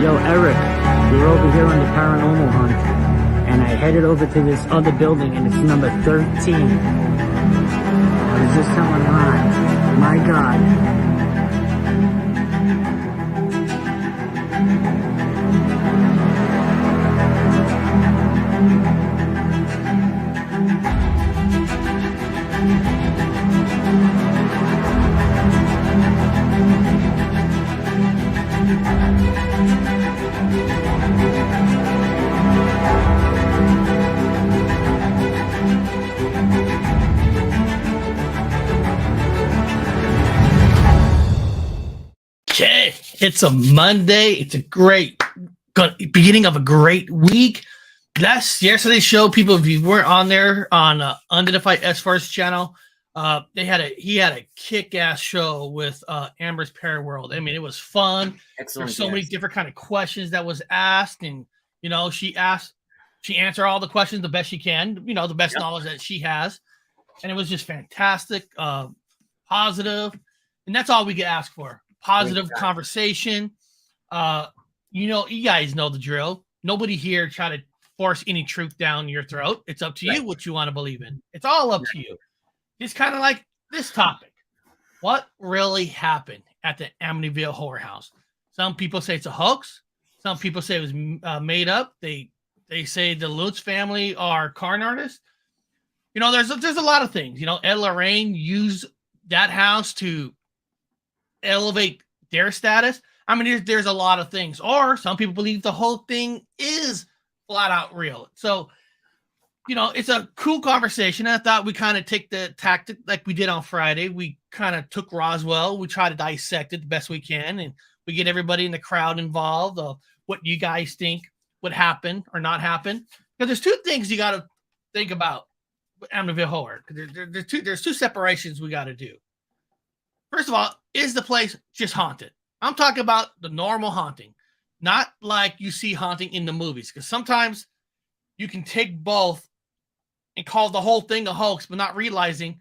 Yo, Eric, we're over here on the paranormal hunt, and I headed over to this other building, and it's number 13. What is this someone on? My God. Okay, it's a Monday. It's a great beginning of a great week. Yesterday's show, people, if you weren't on there on Unidentified S-Force channel, he had a kick-ass show with Amber's Paraworld. I mean, it was fun. Excellent. There's so many different kind of questions that was asked, and she answered all the questions the best she can. The best knowledge that she has, and it was just fantastic, positive, and that's all we get asked for. Positive conversation. You guys know the drill. Nobody here try to force any truth down your throat. It's up to you what you want to believe in. It's all up to you. It's kind of like this topic. What really happened at the Amityville Horror House? Some people say it's a hoax. Some people say it was made up. They say the Lutz family are con artists. There's a lot of things. Ed Lorraine used that house to elevate their status. I mean, there's a lot of things. Or some people believe the whole thing is flat out real. So, it's a cool conversation. I thought we kind of take the tactic like we did on Friday. We kind of took Roswell. We try to dissect it the best we can, and we get everybody in the crowd involved of what you guys think would happen or not happen. Because there's two things you got to think about with Amityville Horror. There's two separations we got to do. First of all, is the place just haunted? I'm talking about the normal haunting, not like you see haunting in the movies. Because sometimes you can take both and call the whole thing a hoax, but not realizing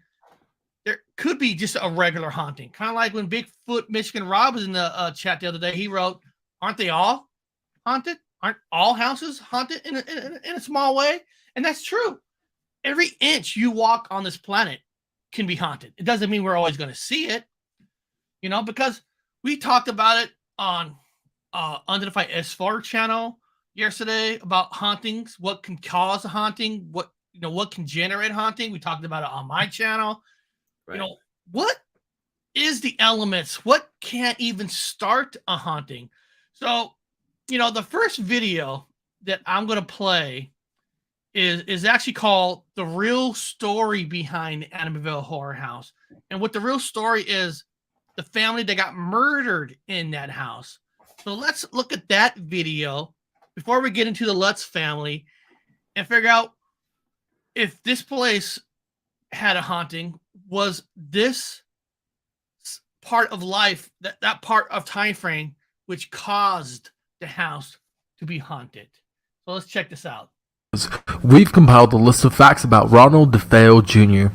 there could be just a regular haunting. Kind of like when Bigfoot Michigan Rob was in the chat the other day. He wrote, "Aren't they all haunted? Aren't all houses haunted in a small way?" And that's true. Every inch you walk on this planet can be haunted. It doesn't mean we're always going to see it. Because we talked about it on Unidentified S4 channel yesterday about hauntings, what can cause a haunting, what can generate haunting. We talked about it on my channel. Right. What is the elements? What can't even start a haunting? So, the first video that I'm going to play is actually called The Real Story Behind the Amityville Horror House. And what the real story is, the family that got murdered in that house. So let's look at that video before we get into the Lutz family and figure out if this place had a haunting. Was this part of life, that part of time frame, which caused the house to be haunted? So let's check this out. We've compiled a list of facts about Ronald DeFeo Jr.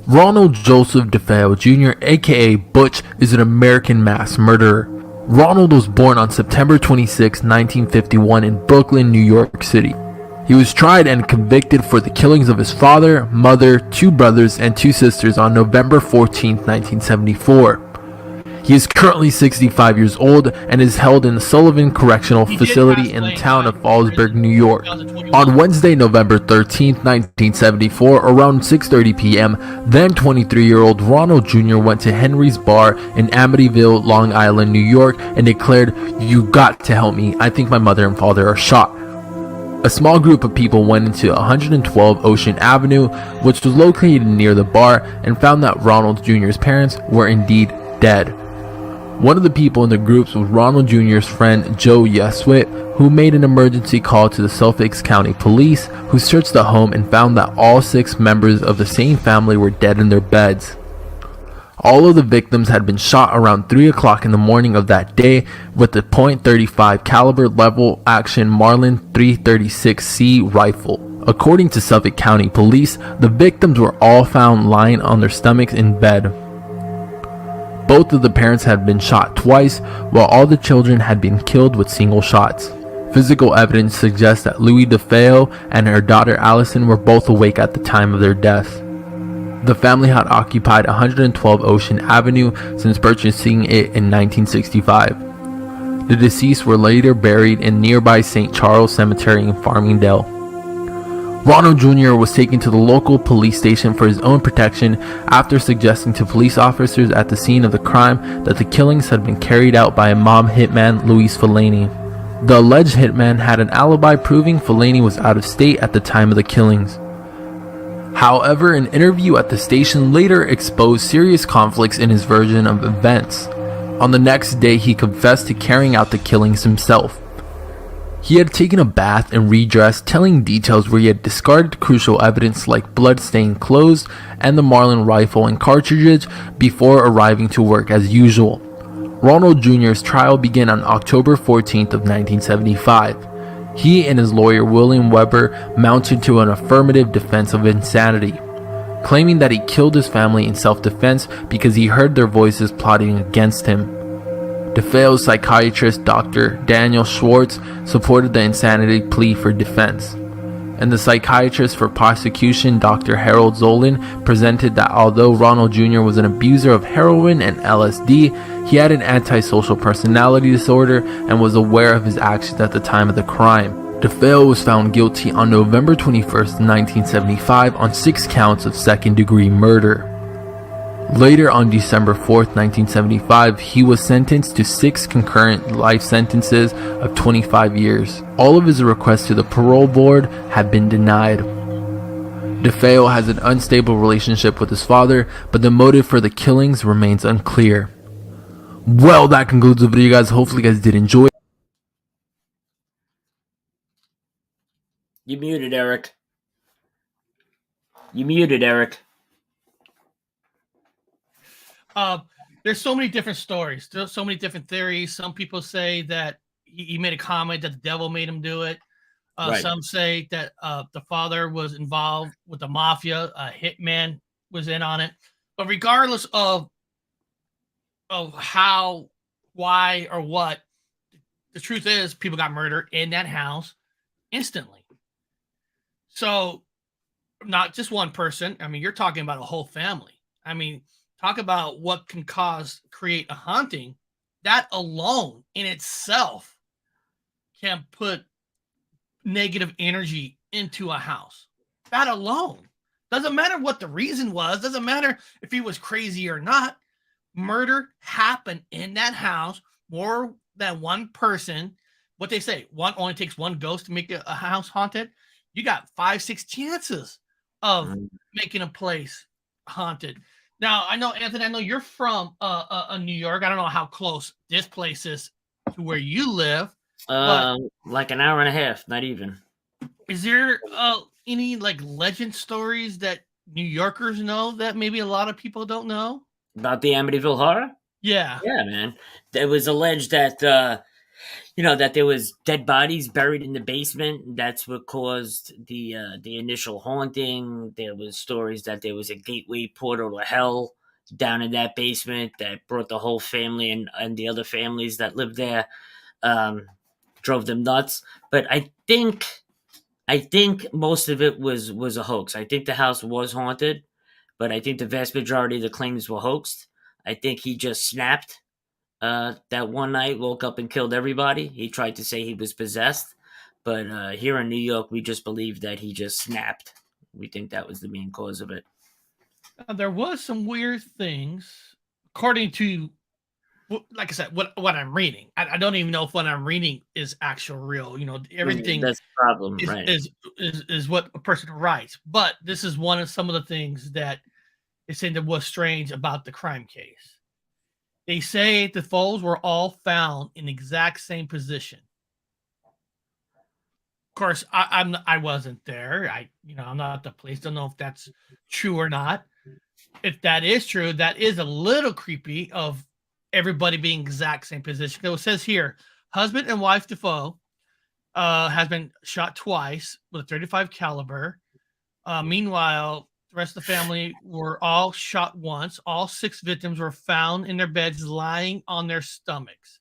Ronald Joseph DeFeo Jr., aka Butch, is an American mass murderer. Ronald was born on September 26, 1951 in Brooklyn, New York City. He was tried and convicted for the killings of his father, mother, 2 brothers, and 2 sisters on November 14, 1974. He is currently 65 years old and is held in the Sullivan Correctional Facility in the town of Fallsburg, New York. On Wednesday, November 13, 1974, around 6:30 p.m., then 23-year-old Ronald Jr. went to Henry's Bar in Amityville, Long Island, New York, and declared, "You got to help me. I think my mother and father are shot." A small group of people went into 112 Ocean Avenue, which was located near the bar, and found that Ronald Jr.'s parents were indeed dead. One of the people in the groups was Ronald Jr.'s friend Joe Yeswit, who made an emergency call to the Suffolk County Police, who searched the home and found that all 6 members of the same family were dead in their beds. All of the victims had been shot around 3 o'clock in the morning of that day with the .35 caliber level action Marlin 336C rifle. According to Suffolk County Police, the victims were all found lying on their stomachs in bed. Both of the parents had been shot twice, while all the children had been killed with single shots. Physical evidence suggests that Louis DeFeo and her daughter Allison were both awake at the time of their deaths. The family had occupied 112 Ocean Avenue since purchasing it in 1965. The deceased were later buried in nearby St. Charles Cemetery in Farmingdale. Ronald Jr. was taken to the local police station for his own protection after suggesting to police officers at the scene of the crime that the killings had been carried out by a mob hitman, Louis Fellaini. The alleged hitman had an alibi proving Fellaini was out of state at the time of the killings. However, an interview at the station later exposed serious conflicts in his version of events. On the next day, he confessed to carrying out the killings himself. He had taken a bath and redressed, telling details where he had discarded crucial evidence like blood-stained clothes and the Marlin rifle and cartridges before arriving to work as usual. Ronald Jr.'s trial began on October 14th of 1975. He and his lawyer William Weber mounted to an affirmative defense of insanity, claiming that he killed his family in self-defense because he heard their voices plotting against him. DeFeo's psychiatrist, Dr. Daniel Schwartz, supported the insanity plea for defense, and the psychiatrist for prosecution, Dr. Harold Zolan, presented that although Ronald Jr. was an abuser of heroin and LSD, he had an antisocial personality disorder and was aware of his actions at the time of the crime. DeFeo was found guilty on November 21st, 1975 on 6 counts of second-degree murder. Later on December 4th, 1975, he was sentenced to 6 concurrent life sentences of 25 years. All of his requests to the parole board had been denied. DeFeo has an unstable relationship with his father, but the motive for the killings remains unclear. Well, that concludes the video, guys. Hopefully you guys did enjoy. You muted, Eric. You muted, Eric. There's so many different stories. There's so many different theories. Some people say that he made a comment that the devil made him do it. Right. Some say that the father was involved with the mafia. A hitman was in on it. But regardless of how, why, or what, the truth is people got murdered in that house instantly. So not just one person. I mean, you're talking about a whole family. I mean, talk about what can create a haunting. That alone in itself can put negative energy into a house. That alone. Doesn't matter what the reason was. Doesn't matter if he was crazy or not. Murder happened in that house. More than one person. What they say, one only takes one ghost to make a house haunted. You got 5-6 chances of making a place haunted. Now, I know, Anthony, I know you're from New York. I don't know how close this place is to where you live. Like an hour and a half, not even. Is there any like legend stories that New Yorkers know that maybe a lot of people don't know? About the Amityville Horror? Yeah. Yeah, man. It was alleged that, that there was dead bodies buried in the basement. That's what caused the initial haunting. There was stories that there was a gateway portal to hell down in that basement that brought the whole family and the other families that lived there, drove them nuts. But I think most of it was a hoax. I think the house was haunted, but I think the vast majority of the claims were hoaxed. I think he just snapped that one night, woke up and killed everybody. He tried to say he was possessed, but here in New York, we just believe that he just snapped. We think that was the main cause of it. There was some weird things, according to, like I said, what I'm reading. I don't even know if what I'm reading is actual real. Everything that's the problem, right? Is what a person writes. But this is one of some of the things that they say that was strange about the crime case. They say the foes were all found in the exact same position. Of course, I wasn't there. I'm not at the police. Don't know if that's true or not. If that is true, that is a little creepy of everybody being exact same position. So it says here, husband and wife DeFeo has been shot twice with a .35 caliber. Meanwhile, The rest of the family were all shot once. All 6 victims were found in their beds lying on their stomachs.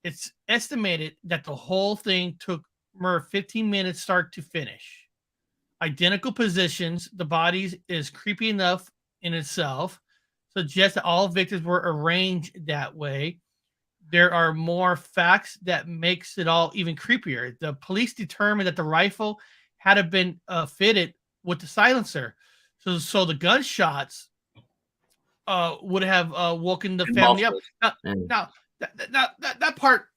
It's estimated that the whole thing took Murr 15 minutes start to finish. Identical positions, the bodies is creepy enough in itself, suggests that all victims were arranged that way. There are more facts that makes it all even creepier. The police determined that the rifle had to been fitted with the silencer. So the gunshots would have woken the family up. Now that part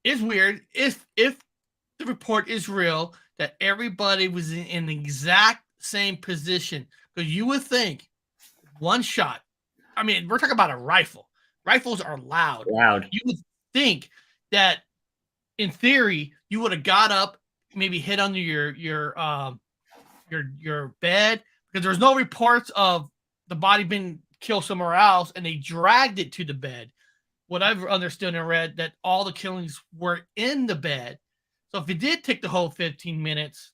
is weird. If the report is real, that everybody was in the exact same position, because you would think one shot. I mean, we're talking about a rifle. Rifles are loud. You would think that, in theory, you would have got up, maybe hit under your bed, because there's no reports of the body being killed somewhere else, and they dragged it to the bed. What I've understood and read, that all the killings were in the bed. So if it did take the whole 15 minutes,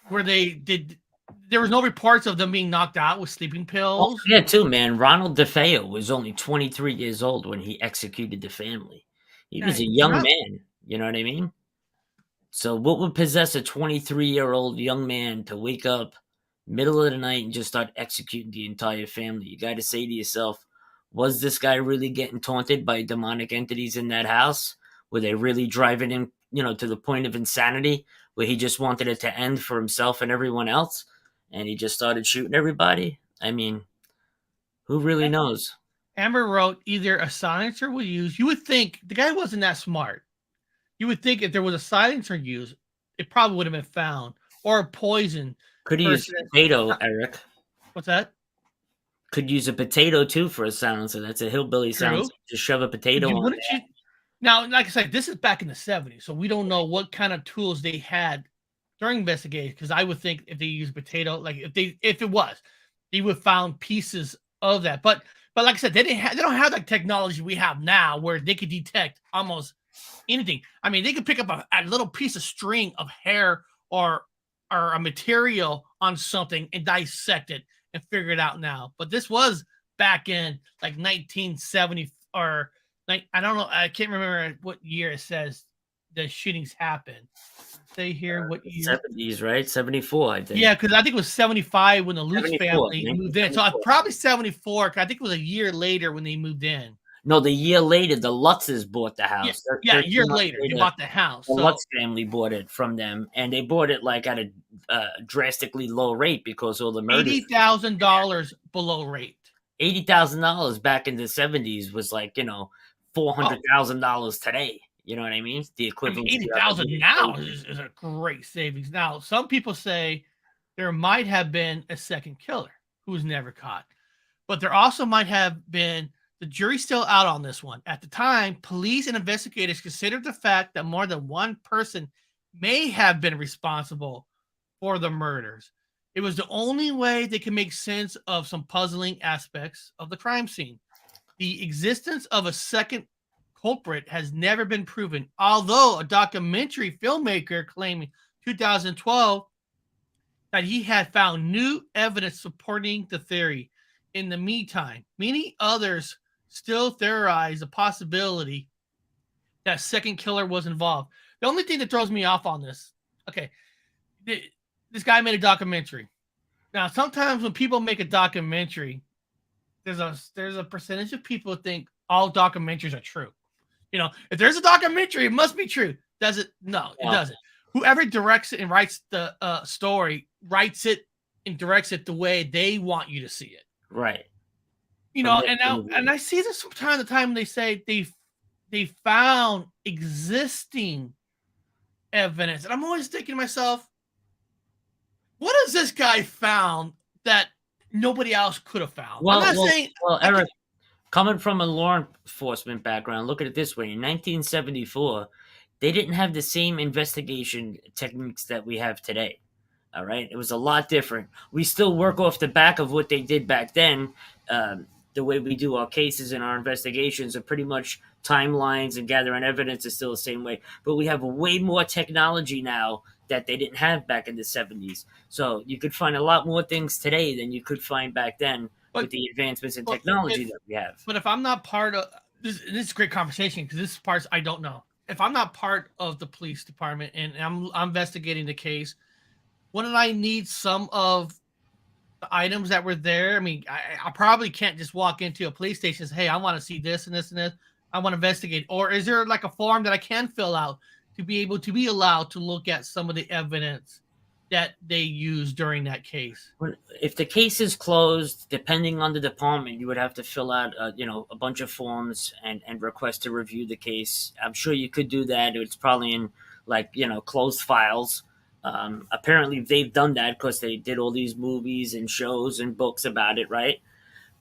where they did. There was no reports of them being knocked out with sleeping pills. Oh, yeah, too, man. Ronald DeFeo was only 23 years old when he executed the family. He was a young man. You know what I mean? So what would possess a 23-year-old young man to wake up middle of the night and just start executing the entire family? You got to say to yourself, was this guy really getting taunted by demonic entities in that house? Were they really driving him, to the point of insanity where he just wanted it to end for himself and everyone else? And he just started shooting everybody? I mean, who really knows? Amber wrote, either a silencer was used. You would think the guy wasn't that smart. You would think if there was a silencer used, it probably would have been found. Or a poison. Could use a potato, Eric. What's that? Could use a potato, too, for a silencer. That's a hillbilly silencer. Just shove a potato on it. Now, like I said, this is back in the 70s, so we don't know what kind of tools they had during investigation, because I would think if they used potato, like if it was, they would have found pieces of that. But like I said, they don't have that technology we have now where they could detect almost anything. I mean, they could pick up a little piece of string of hair or a material on something and dissect it and figure it out now. But this was back in like 1970 or I don't know. I can't remember what year it says the shootings happened. Say here what year? 70s, right? 74, I think. Yeah, because I think it was 75 when the Lutz family moved in. So probably 74. Cause I think it was a year later when they moved in. No, the year later, the Lutzes bought the house. Yeah, a year later, they bought the house. The Lutz family bought it from them, and they bought it like at a drastically low rate because all the murders. $80,000 below rate. $80,000 back in the 70s was like, $400,000 today. You know what I mean? The equivalent. $80,000 now is a great savings. Now, some people say there might have been a second killer who was never caught, but there also might have been. The jury's still out on this one. At the time, police and investigators considered the fact that more than one person may have been responsible for the murders. It was the only way they could make sense of some puzzling aspects of the crime scene. The existence of a second culprit has never been proven, although a documentary filmmaker claimed in 2012 that he had found new evidence supporting the theory. In the meantime, many others still theorize the possibility that second killer was involved. The only thing that throws me off on this, okay, this guy made a documentary. Now, sometimes when people make a documentary, there's a percentage of people who think all documentaries are true. If there's a documentary, it must be true. Does it? No, it doesn't. Whoever directs it and writes the story, writes it and directs it the way they want you to see it. Right. And I see this from time to time when they say they found existing evidence. And I'm always thinking to myself, what has this guy found that nobody else could have found? Well, Eric, coming from a law enforcement background, look at it this way. In 1974, they didn't have the same investigation techniques that we have today. All right. It was a lot different. We still work off the back of what they did back then. The way we do our cases and our investigations are pretty much timelines and gathering evidence is still the same way. But we have way more technology now that they didn't have back in the 70s. So you could find a lot more things today than you could find back then with But the advancements in but technology if that we have. but if I'm not part of this, this is a great conversation because this is parts I don't know. If I'm not part of the police department and I'm investigating the case, wouldn't I need some of the items that were there? I mean, I probably can't just walk into a police station and say, hey, I want to see this and this and this. I want to investigate. Or is there like a form that I can fill out to be able to be allowed to look at some of the evidence that they used during that case? If the case is closed, depending on the department, you would have to fill out, a bunch of forms and request to review the case. I'm sure you could do that. It's probably in closed files. Apparently, they've done that because they did all these movies and shows and books about it, right?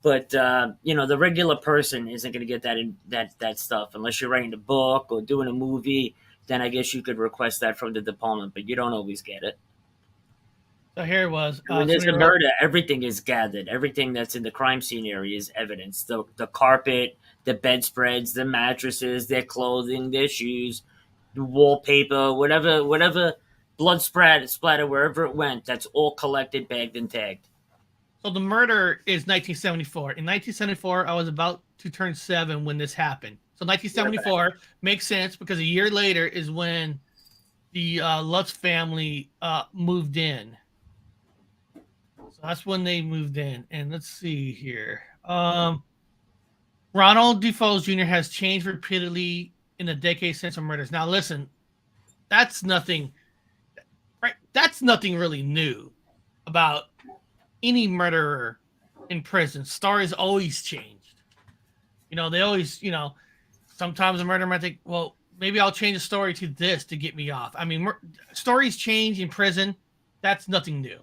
But the regular person isn't going to get that stuff unless you're writing a book or doing a movie. Then I guess you could request that from the department, but you don't always get it. So here it was. When there's a murder, everything is gathered. Everything that's in the crime scene area is evidence. The carpet, the bedspreads, the mattresses, their clothing, their shoes, the wallpaper, whatever blood splatter wherever it went. That's all collected, bagged, and tagged. So the murder is 1974. In 1974, I was about to turn 7 when this happened. So 1974 makes sense because a year later is when the Lutz family moved in. So that's when they moved in. And let's see here. Ronald DeFeo Jr. has changed repeatedly in the decade since the murders. Now, listen, that's nothing, right? That's nothing really new about any murderer in prison. Stories always changed. They always, sometimes a murderer might think, well, maybe I'll change the story to this to get me off. I mean, stories change in prison. That's nothing new.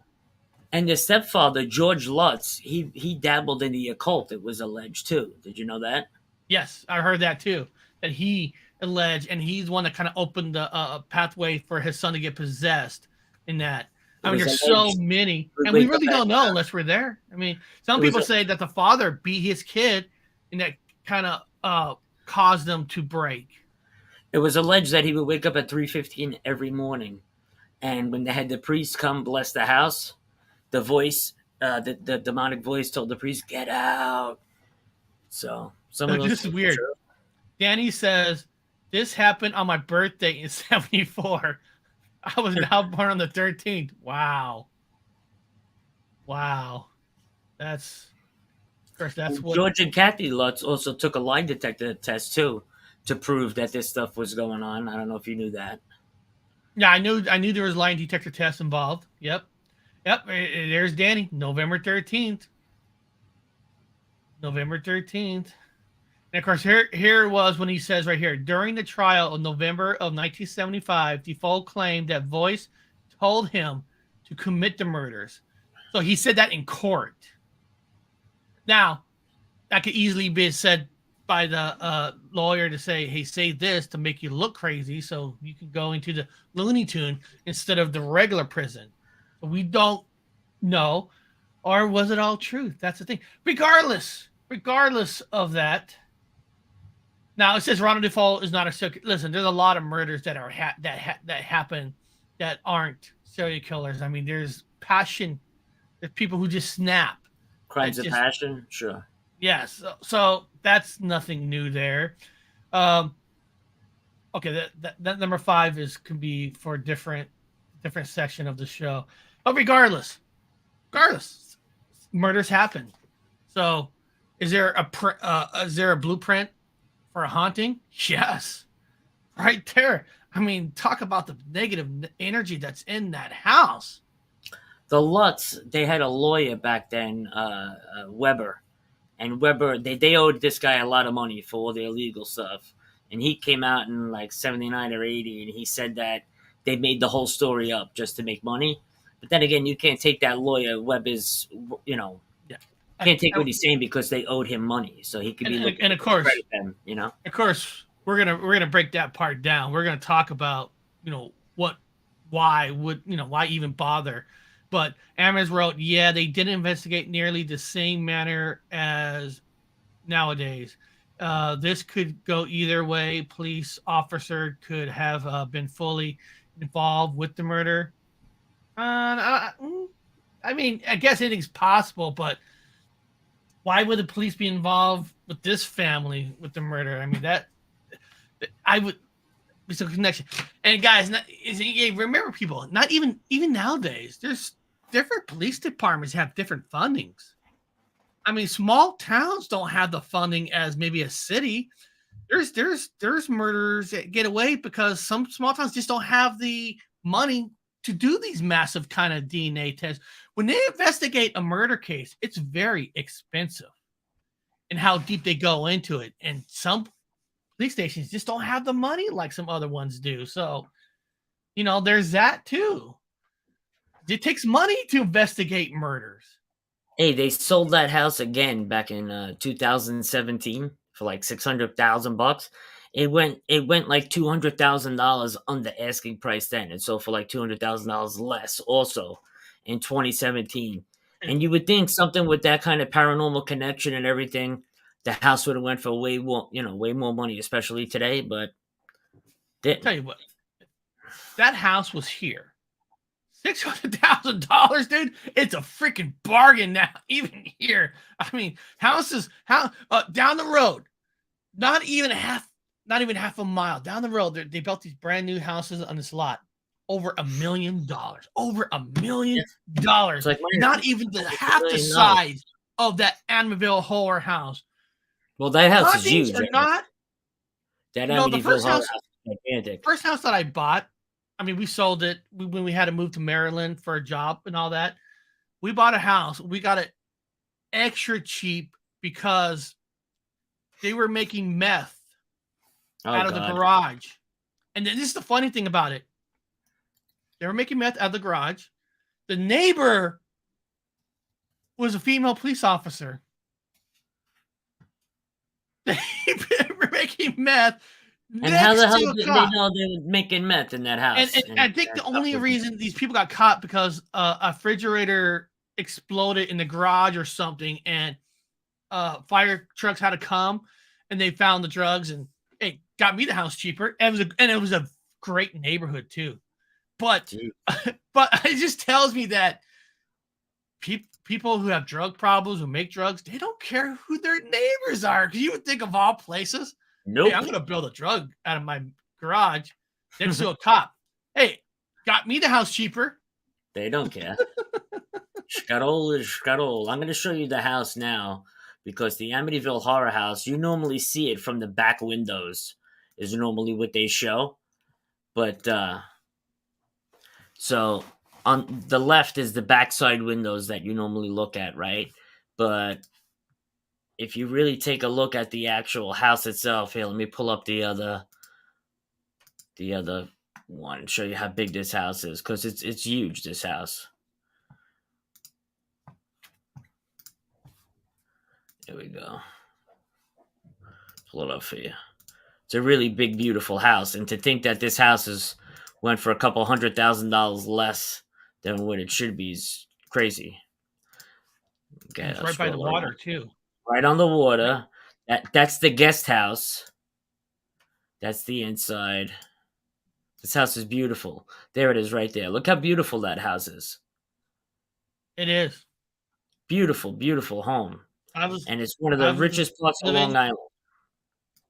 And the stepfather, George Lutz, he dabbled in the occult, it was alleged, too. Did you know that? Yes, I heard that, too. That he alleged, and he's the one that kind of opened the pathway for his son to get possessed in that. I mean, there's so many, and we really don't know unless we're there. I mean, some people say that the father beat his kid, and that kind of caused them to break. It was alleged that he would wake up at 3:15 every morning, and when they had the priest come bless the house, the voice, the demonic voice told the priest, "Get out." So some of those. This is weird. Danny says this happened on my birthday in '74. I was now born on the 13th. Wow. That's what George and Kathy Lutz also took a lie detector test too to prove that this stuff was going on. I don't know if you knew that. Yeah, I knew there was lie detector tests involved. Yep. There's Danny, November 13th. And of course, here was when he says right here, during the trial of November of 1975, DeFeo claimed that Voice told him to commit the murders. So he said that in court. Now, that could easily be said by the lawyer to say, hey, say this to make you look crazy so you can go into the Looney Tune instead of the regular prison. But we don't know. Or was it all truth? That's the thing. Regardless of that. Now it says Ronald DeFeo is not a serial. Listen, there's a lot of murders that are that happen that aren't serial killers. I mean, there's passion. There's people who just snap. Crimes of passion, sure. Yes. So that's nothing new there. Okay, that number 5 can be for a different section of the show. But regardless, murders happen. So, is there a blueprint for a haunting? Yes, right there. I mean, talk about the negative energy that's in that house. The Lutz, they had a lawyer back then, Weber, and Weber they owed this guy a lot of money for all the illegal stuff, and he came out in like 79 or 80, and he said that they made the whole story up just to make money. But then again, you can't take that lawyer Weber's, can't take what he's saying because they owed him money, so he could be and of course, them, Of course, we're gonna break that part down. We're gonna talk about why even bother. But Amos wrote, yeah, they didn't investigate nearly the same manner as nowadays. This could go either way. Police officer could have been fully involved with the murder. I mean, I guess anything's possible, but why would the police be involved with this family with the murder? I mean, that I would. It's a connection. And guys, remember, people, not even nowadays, there's different police departments have different fundings. I mean, small towns don't have the funding as maybe a city. There's murderers that get away because some small towns just don't have the money to do these massive kind of DNA tests. When they investigate a murder case, it's very expensive and how deep they go into it. And some police stations just don't have the money like some other ones do. So, there's that too. It takes money to investigate murders. Hey, they sold that house again back in 2017 for like $600,000. It went like $200,000 under asking price then, and so for like $200,000 less also in 2017. And you would think something with that kind of paranormal connection and everything, the house would have went for way more money, especially today. But didn't. Tell you what, that house was here. $600,000, dude. It's a freaking bargain now, even here. I mean, houses down the road, not even half a mile down the road. They built these brand new houses on this lot, over $1 million. Over $1 million. Like not even half the size of that Amityville Horror House. Well, that house is huge. Not that Amityville Horror House is gigantic. First house that I bought. I mean, we sold it when we had to move to Maryland for a job and all that. We bought a house. We got it extra cheap because they were making meth out of the garage. And then this is the funny thing about it. They were making meth out of the garage. The neighbor was a female police officer. They were making meth. And how the hell did they know they were making meth in that house? And I think the only reason these people got caught because a refrigerator exploded in the garage or something, and fire trucks had to come, and they found the drugs, and it got me the house cheaper. And it was a great neighborhood too. But it just tells me that people who have drug problems, who make drugs, they don't care who their neighbors are. Because you would think of all places, nope. Hey, I'm going to build a drug out of my garage. Then sue a cop. Hey, got me the house cheaper. They don't care. Scarol is Scarol. I'm going to show you the house now because the Amityville Horror House, you normally see it from the back windows is normally what they show. But, so on the left is the backside windows that you normally look at, right? But if you really take a look at the actual house itself, here, let me pull up the other one and show you how big this house is, because it's huge, this house. There we go. Pull it up for you. It's a really big, beautiful house, and to think that this house went for a couple $100,000 less than what it should be is crazy. Okay, it's right by the water too. Right on the water. That's the guest house. That's the inside. This house is beautiful. There it is right there. Look how beautiful that house is. It is. Beautiful, beautiful home. And it's one of the richest parts of Long Island.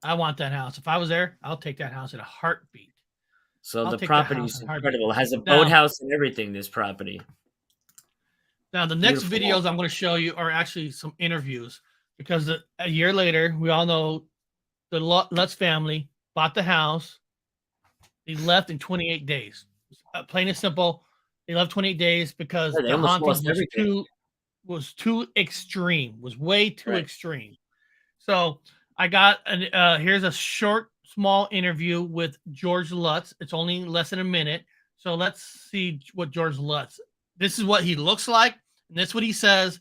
I want that house. If I was there, I'll take that house in a heartbeat. So the property is incredible. It has a boathouse and everything, this property. Now, the next videos I'm going to show you are actually some interviews, because a year later, we all know the Lutz family bought the house. They left in 28 days. Plain and simple. They left 28 days because the haunting was too extreme, was way too extreme. So I got, here's a short, small interview with George Lutz. It's only less than a minute. So let's see what George Lutz, this is what he looks like. And that's what he says,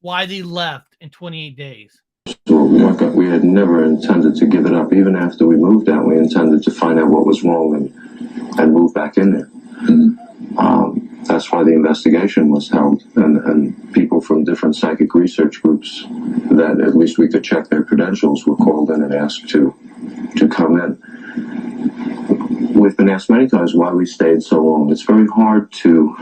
why they left in 28 days. So we had never intended to give it up. Even after we moved out, we intended to find out what was wrong and move back in there. That's why the investigation was held. And people from different psychic research groups that at least we could check their credentials were called in and asked to come in. we've been asked many times why we stayed so long. It's very hard to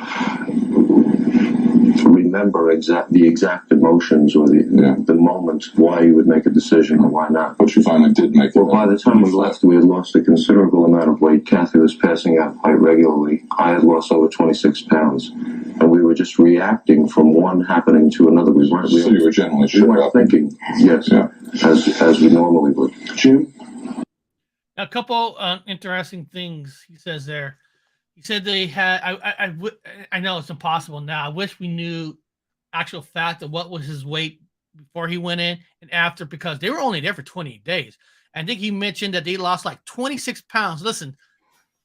remember the exact emotions or the moment why you would make a decision or why not. But you finally did make it. Well, by the time we left, we had lost a considerable amount of weight. Kathy was passing out quite regularly. I had lost over 26 pounds. And we were just reacting from one happening to another. We weren't So you were generally we weren't thinking, yes, as we normally would. Jim? A couple interesting things he says there. He said they had. I know it's impossible now. I wish we knew actual fact of what was his weight before he went in and after, because they were only there for 28 days. I think he mentioned that they lost like 26 pounds. Listen,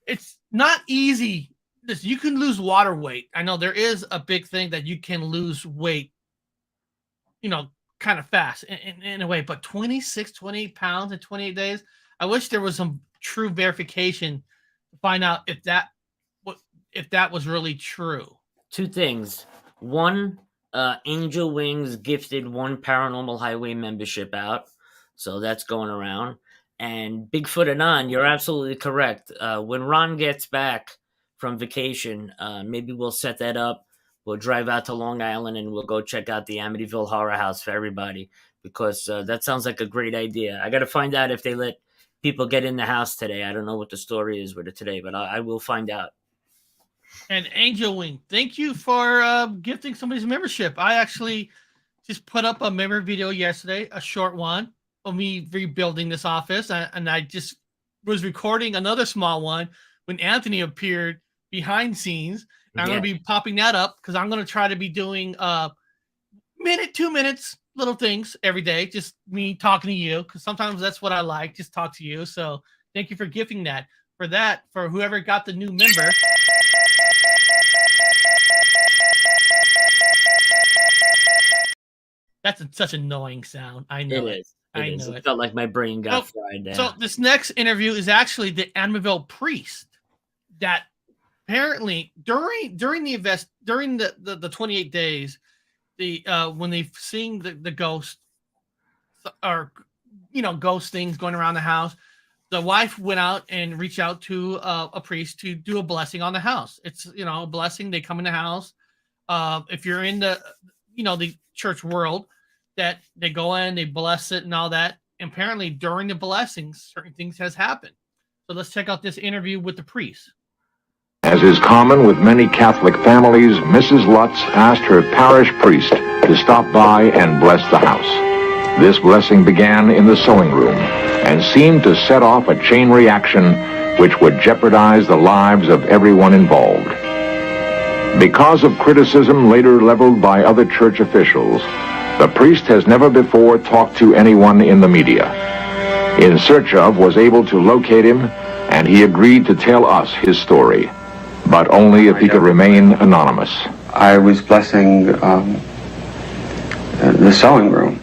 it's not easy. Listen, you can lose water weight. I know there is a big thing that you can lose weight, kind of fast in a way, but 28 pounds in 28 days. I wish there was some true verification to find out if that was really true. Two things. One, Angel Wings gifted one Paranormal Highway membership out, so that's going around. And Bigfoot Anon, you're absolutely correct. When Ron gets back from vacation, maybe we'll set that up. We'll drive out to Long Island and we'll go check out the Amityville Horror House for everybody, because that sounds like a great idea. I got to find out if they let people get in the house today. I don't know what the story is with it today, but I will find out. And Angel Wing, thank you for gifting somebody's membership. I actually just put up a member video yesterday, a short one of me rebuilding this office. And I just was recording another small one when Anthony appeared behind scenes. And I'm going to be popping that up because I'm going to try to be doing minute, 2 minutes, little things every day. Just me talking to you, because sometimes that's what I like, just talk to you. So thank you for gifting that. For whoever got the new member. That's such an annoying sound. I know it. I know it felt like my brain got fried down. So this next interview is actually the Amityville priest that apparently during the 28 days, when they've seen the ghost or ghost things going around the house, the wife went out and reached out to a priest to do a blessing on the house. It's a blessing. They come in the house. If you're in the the church world, that they go in, they bless it and all that. And apparently during the blessings, certain things has happened. So let's check out this interview with the priest. As is common with many Catholic families, Mrs. Lutz asked her parish priest to stop by and bless the house. This blessing began in the sewing room and seemed to set off a chain reaction which would jeopardize the lives of everyone involved. Because of criticism later leveled by other church officials, the priest has never before talked to anyone in the media. In Search Of was able to locate him, and he agreed to tell us his story, but only if he could remain anonymous. I was blessing the sewing room.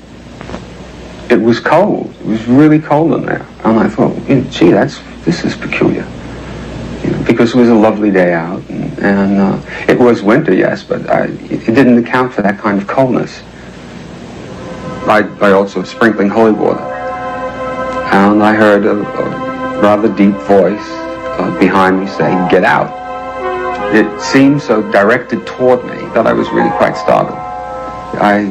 It was cold. It was really cold in there. And I thought, gee, this is peculiar. Because it was a lovely day out, and it was winter, yes, but it didn't account for that kind of coldness. By also sprinkling holy water. And I heard a rather deep voice behind me say, "Get out." It seemed so directed toward me that I was really quite startled. I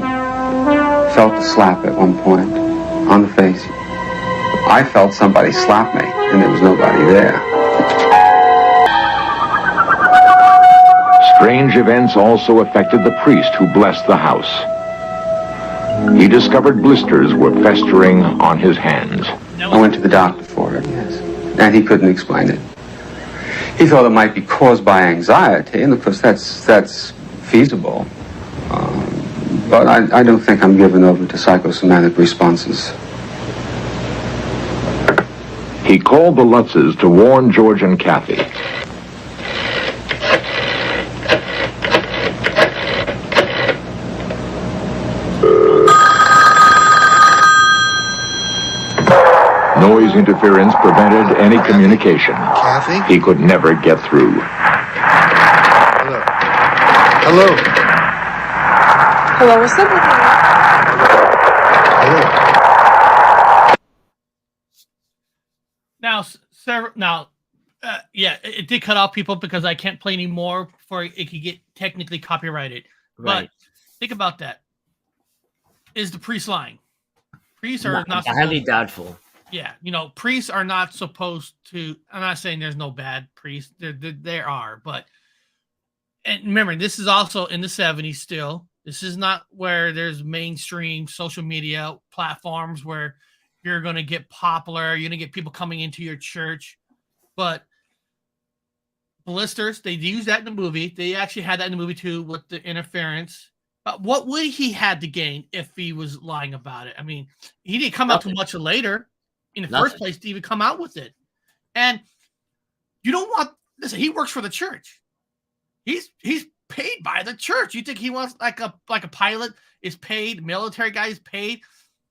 felt a slap at one point on the face. I felt somebody slap me, and there was nobody there. Strange events also affected the priest who blessed the house. He discovered blisters were festering on his hands. I went to the doctor for it, yes, and he couldn't explain it. He thought it might be caused by anxiety, and of course that's feasible. But I don't think I'm given over to psychosomatic responses. He called the Lutzes to warn George and Kathy. Noise interference prevented any communication. Kathy? He could never get through. Hello. Hello. Hello, what's up? Hello. Now, Yeah, it did cut off people because I can't play anymore before it could get technically copyrighted. Right. But think about that. Is the priest lying? Priests No, are not highly supposed. doubtful. Yeah, priests are not supposed to. I'm not saying there's no bad priests. There are, but and remember, this is also in the 70s still. This is not where there's mainstream social media platforms where you're going to get popular. You're going to get people coming into your church. But blisters, they use that in the movie. They actually had that in the movie too with the interference. What would he had to gain if he was lying about it? I mean, he didn't come out too much later in the first place to even come out with it. And you don't want listen, he works for the church. He's paid by the church. You think he wants like a pilot is paid, military guy is paid.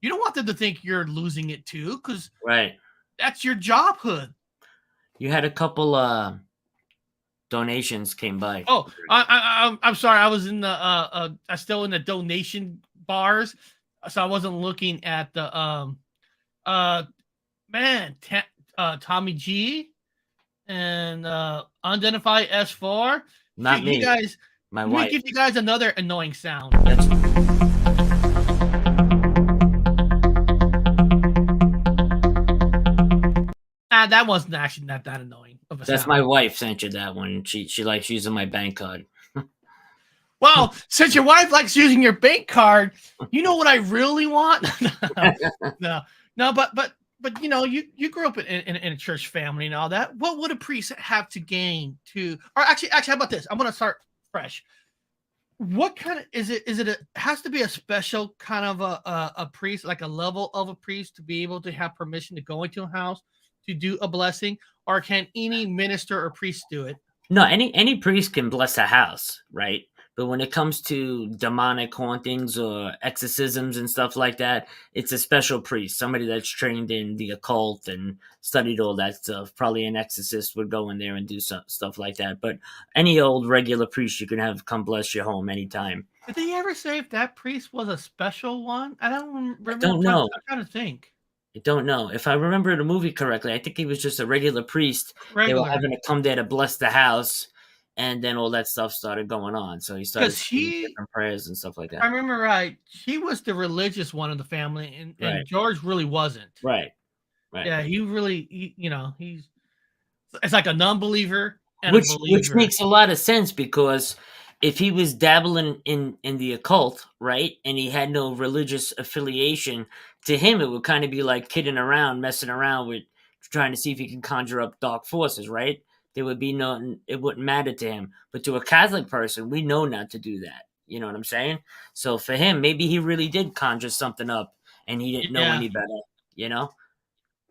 You don't want them to think you're losing it too, because Right. that's your job hood. You had a couple donations came by. Oh, I'm sorry. I was in the I still in the donation bars, so I wasn't looking at the Tommy G and unidentified S4. Not me. You guys, My let wife. me give you guys another annoying sound. That's That wasn't actually not that annoying of a That's sound. my wife sent you that one. She likes using my bank card. Well, since your wife likes using your bank card, you know what I really want? No, but you grew up in a church family and all that. What would a priest have to gain to? Or actually, how about this? I'm going to start fresh. What kind of is it? Is it has to be a special kind of a priest, like a level of a priest, to be able to have permission to go into a house to do a blessing, or can any minister or priest do it? No, any priest can bless a house, right? But when it comes to demonic hauntings or exorcisms and stuff like that, it's a special priest, somebody that's trained in the occult and studied all that stuff. Probably an exorcist would go in there and do stuff like that. But any old regular priest you can have come bless your home anytime. Did they ever say if that priest was a special one? I don't remember. I don't know. I'm trying to think. I don't know. If I remember the movie correctly, I think he was just a regular priest. They were having to come there to bless the house, and then all that stuff started going on. So he started saying different prayers and stuff like that. I remember right. He was the religious one of the family, and Right. George really wasn't. Right. Yeah, he's it's like a non-believer and Which a believer. which makes a lot of sense, because if he was dabbling in the occult, right, and he had no religious affiliation, to him it would kind of be like kidding around, messing around with trying to see if he can conjure up dark forces, right? There would be it wouldn't matter to him. But to a Catholic person, we know not to do that. You know what I'm saying? So for him, maybe he really did conjure something up and he didn't know any better, you know?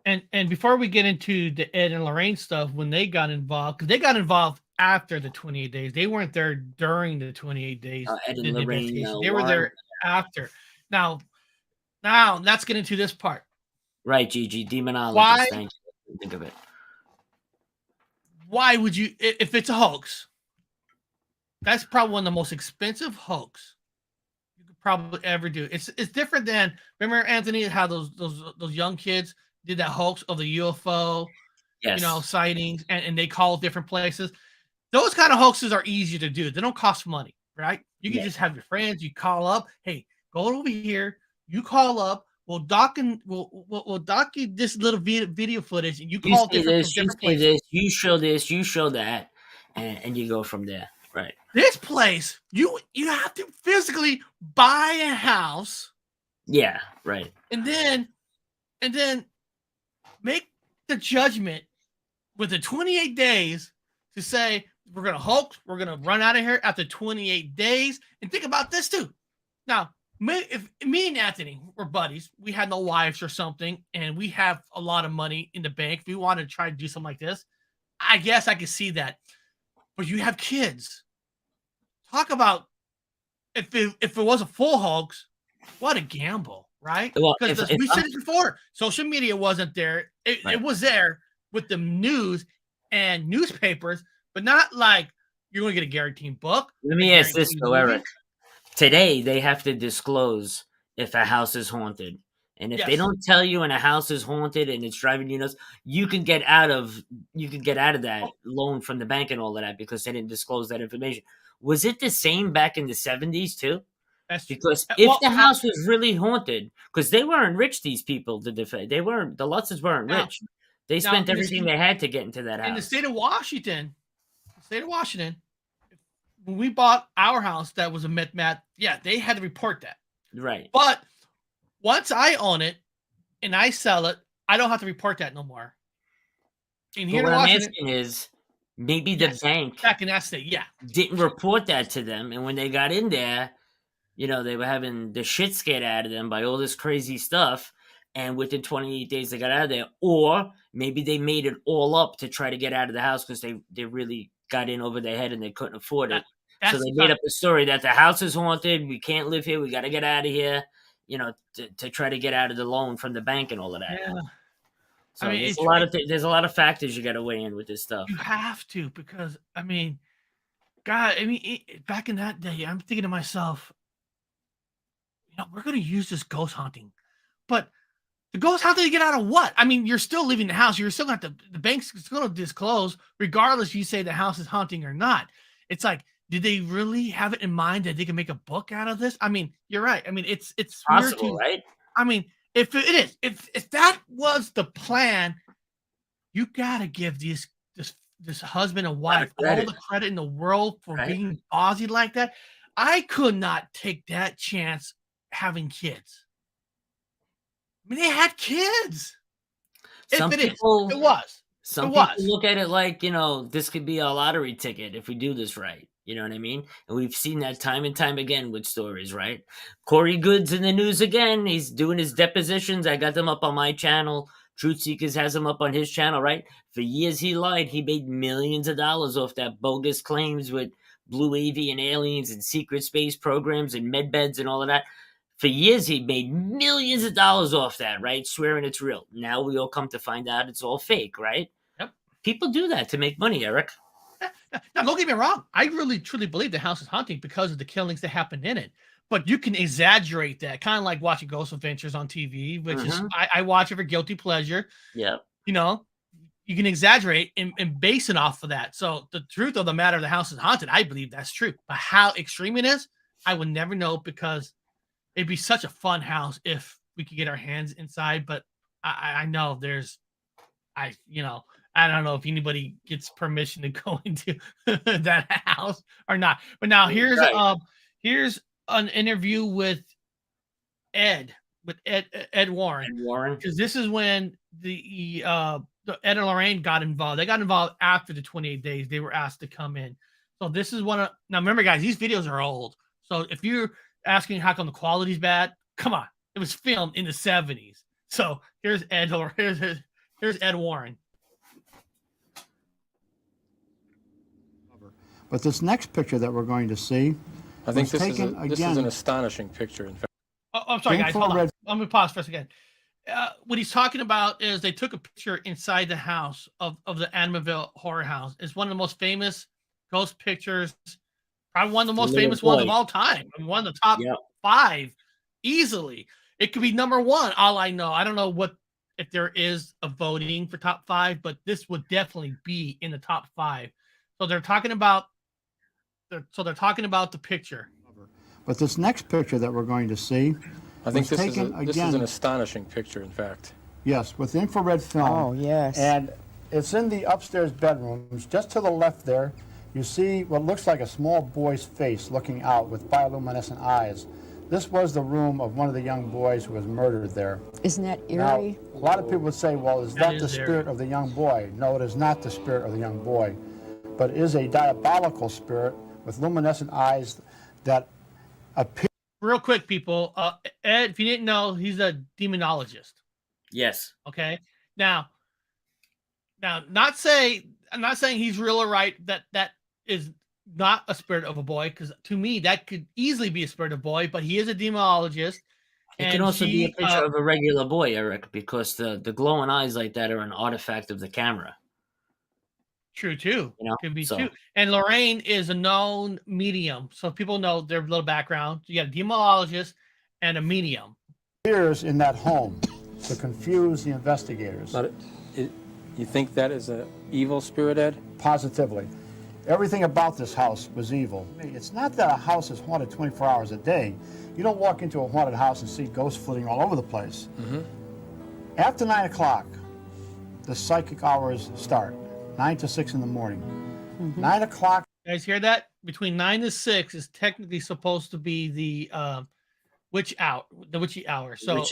And before we get into the Ed and Lorraine stuff, when they got involved, because they got involved after the 28 days. They weren't there during the 28 days. Ed and Lorraine, they were there after. Now let's get into this part. Right, Gigi, demonologist. Why? Thank you. Think of it. Why would you, if it's a hoax, that's probably one of the most expensive hoax you could probably ever do. It's different than, remember, Anthony, how those young kids did that hoax of the UFO, sightings, and they call different places. Those kind of hoaxes are easier to do. They don't cost money, right? You can just have your friends, you call up, hey, go over here, you call up, we'll dock you this little video footage, and you call different places. You show this, you show that, and you go from there. Right. This place, you have to physically buy a house. Yeah, right. And then make the judgment within 28 days to say, we're going to hoax, we're going to run out of here after 28 days. And think about this too. Now, if me and Anthony were buddies, we had no wives or something, and we have a lot of money in the bank, if we want to try to do something like this, I guess I could see that. But you have kids. Talk about if it was a full hoax, what a gamble, right? Well, because we said it before, social media wasn't there. It was there with the news and newspapers, but not like you're going to get a guaranteed book. Let me ask this though, Eric. Today, they have to disclose if a house is haunted. And if Yes. they don't tell you and a house is haunted and it's driving you nuts, you can get out of that loan from the bank and all of that because they didn't disclose that information. Was it the same back in the 70s too? That's Because if well, the house was really haunted, because they weren't rich, these people, the Lutzes weren't Now- rich. They now, spent in the everything state- they had to get into that house. in the state of Washington, when we bought our house that was a Met, yeah, they had to report that. Right. But once I own it and I sell it, I don't have to report that no more. And But here in what I'm Washington, asking is, maybe the Yes. bank back in that state, yeah. didn't report that to them, and when they got in there, you know, they were having the shit scared out of them by all this crazy stuff, and within 28 days they got out of there. Or maybe they made it all up to try to get out of the house because they really got in over their head and they couldn't afford it. So they made up the story that the house is haunted, we can't live here, we got to get out of here, you know, to try to get out of the loan from the bank and all of that. Yeah. So I mean, there's a lot of factors you got to weigh in with this stuff. You have to, because I mean, God, I mean, back in that day, I'm thinking to myself, you know, we're going to use this ghost hunting, but the ghost hunting to get out of what? I mean, you're still leaving the house. You're still going to the bank's going to disclose, regardless if you say the house is haunting or not. It's like, did they really have it in mind that they can make a book out of this? I mean, you're right. I mean, it's Possible, right? I mean, if it is, if that was the plan, you gotta give this husband and wife all the credit in the world for being ballsy like that. I could not take that chance having kids. I mean, they had kids. Some If it people, is, it was. Some It people was. look at it like, you know, this could be a lottery ticket if we do this right. You know what I mean? And we've seen that time and time again with stories, right? Corey Good's in the news again. He's doing his depositions. I got them up on my channel. Truth Seekers has him up on his channel, right? For years he lied. He made millions of dollars off that bogus claims with blue avian aliens and secret space programs and med beds and all of that. For years he made millions of dollars off that, right? Swearing it's real. Now we all come to find out it's all fake, right? Yep. People do that to make money, Eric. Now, don't get me wrong. I really, truly believe the house is haunting because of the killings that happened in it. But you can exaggerate that, kind of like watching Ghost Adventures on TV, which is I watch it for guilty pleasure. Yeah. You know, you can exaggerate and base it off of that. So the truth of the matter, the house is haunted. I believe that's true. But how extreme it is, I would never know, because it'd be such a fun house if we could get our hands inside. But I know I don't know if anybody gets permission to go into that house or not. But now here's an interview with Ed Warren. Because this is when the Ed and Lorraine got involved. They got involved after the 28 days. They were asked to come in. So this is now remember, guys, these videos are old. So if you're asking how come the quality's bad, come on. It was filmed in the 70s. So here's Ed Warren. But this next picture that we're going to see, I think this is again, an astonishing picture. In fact, I'm sorry, guys. Hold on. Let me pause for a second. What he's talking about is they took a picture inside the house of the Amityville Horror House. It's one of the most famous ghost pictures, probably one of the most famous ones of all time. I mean, one of the top 5 easily. It could be number 1. All I know, I don't know if there is a voting for top 5, but this would definitely be in the top 5. So they're talking about the picture. But this next picture that we're going to see, I think this is an astonishing picture. In fact, yes, with infrared film. Oh, yes. And it's in the upstairs bedrooms. Just to the left there, you see what looks like a small boy's face looking out with bioluminescent eyes. This was the room of one of the young boys who was murdered there. Isn't that eerie? Now, a lot of people would say, well, is that the spirit of the young boy? No, it is not the spirit of the young boy, but it is a diabolical spirit with luminescent eyes that appear. Real quick, people. Ed, if you didn't know, he's a demonologist. Yes. Okay. Now, I'm not saying he's real or right. That is not a spirit of a boy, because to me that could easily be a spirit of a boy. But he is a demonologist. It can also be a picture of a regular boy, Eric, because the glowing eyes like that are an artifact of the camera. True too. You know, could be too. And Lorraine is a known medium, so people know their little background. You got a demonologist and a medium. appears in that home to confuse the investigators. But you think that is an evil spirit, Ed? Positively. Everything about this house was evil. It's not that a house is haunted 24 hours a day. You don't walk into a haunted house and see ghosts flitting all over the place. After 9 o'clock, the psychic hours start, 9 to 6 in the morning. 9 o'clock. You guys hear that? Between 9 to 6 is technically supposed to be the witchy hour. So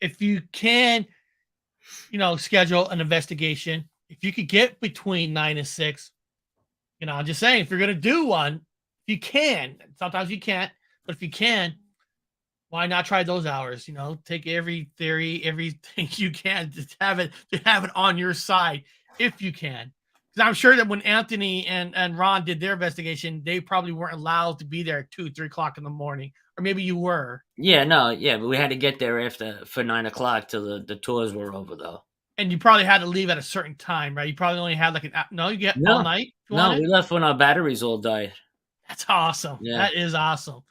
if you can, schedule an investigation, if you could get between 9 and 6, I'm just saying, if you're going to do one, if you can, sometimes you can't, but if you can, why not try those hours? Take every theory, everything you can to have it on your side if you can. Because I'm sure that when Anthony and Ron did their investigation, they probably weren't allowed to be there at 2, 3 o'clock in the morning, or maybe you were. But we had to get there for 9 o'clock till the tours were over, though. And you probably had to leave at a certain time, right? You probably only had all night. No, we left when our batteries all died. That's awesome. Yeah. That is awesome.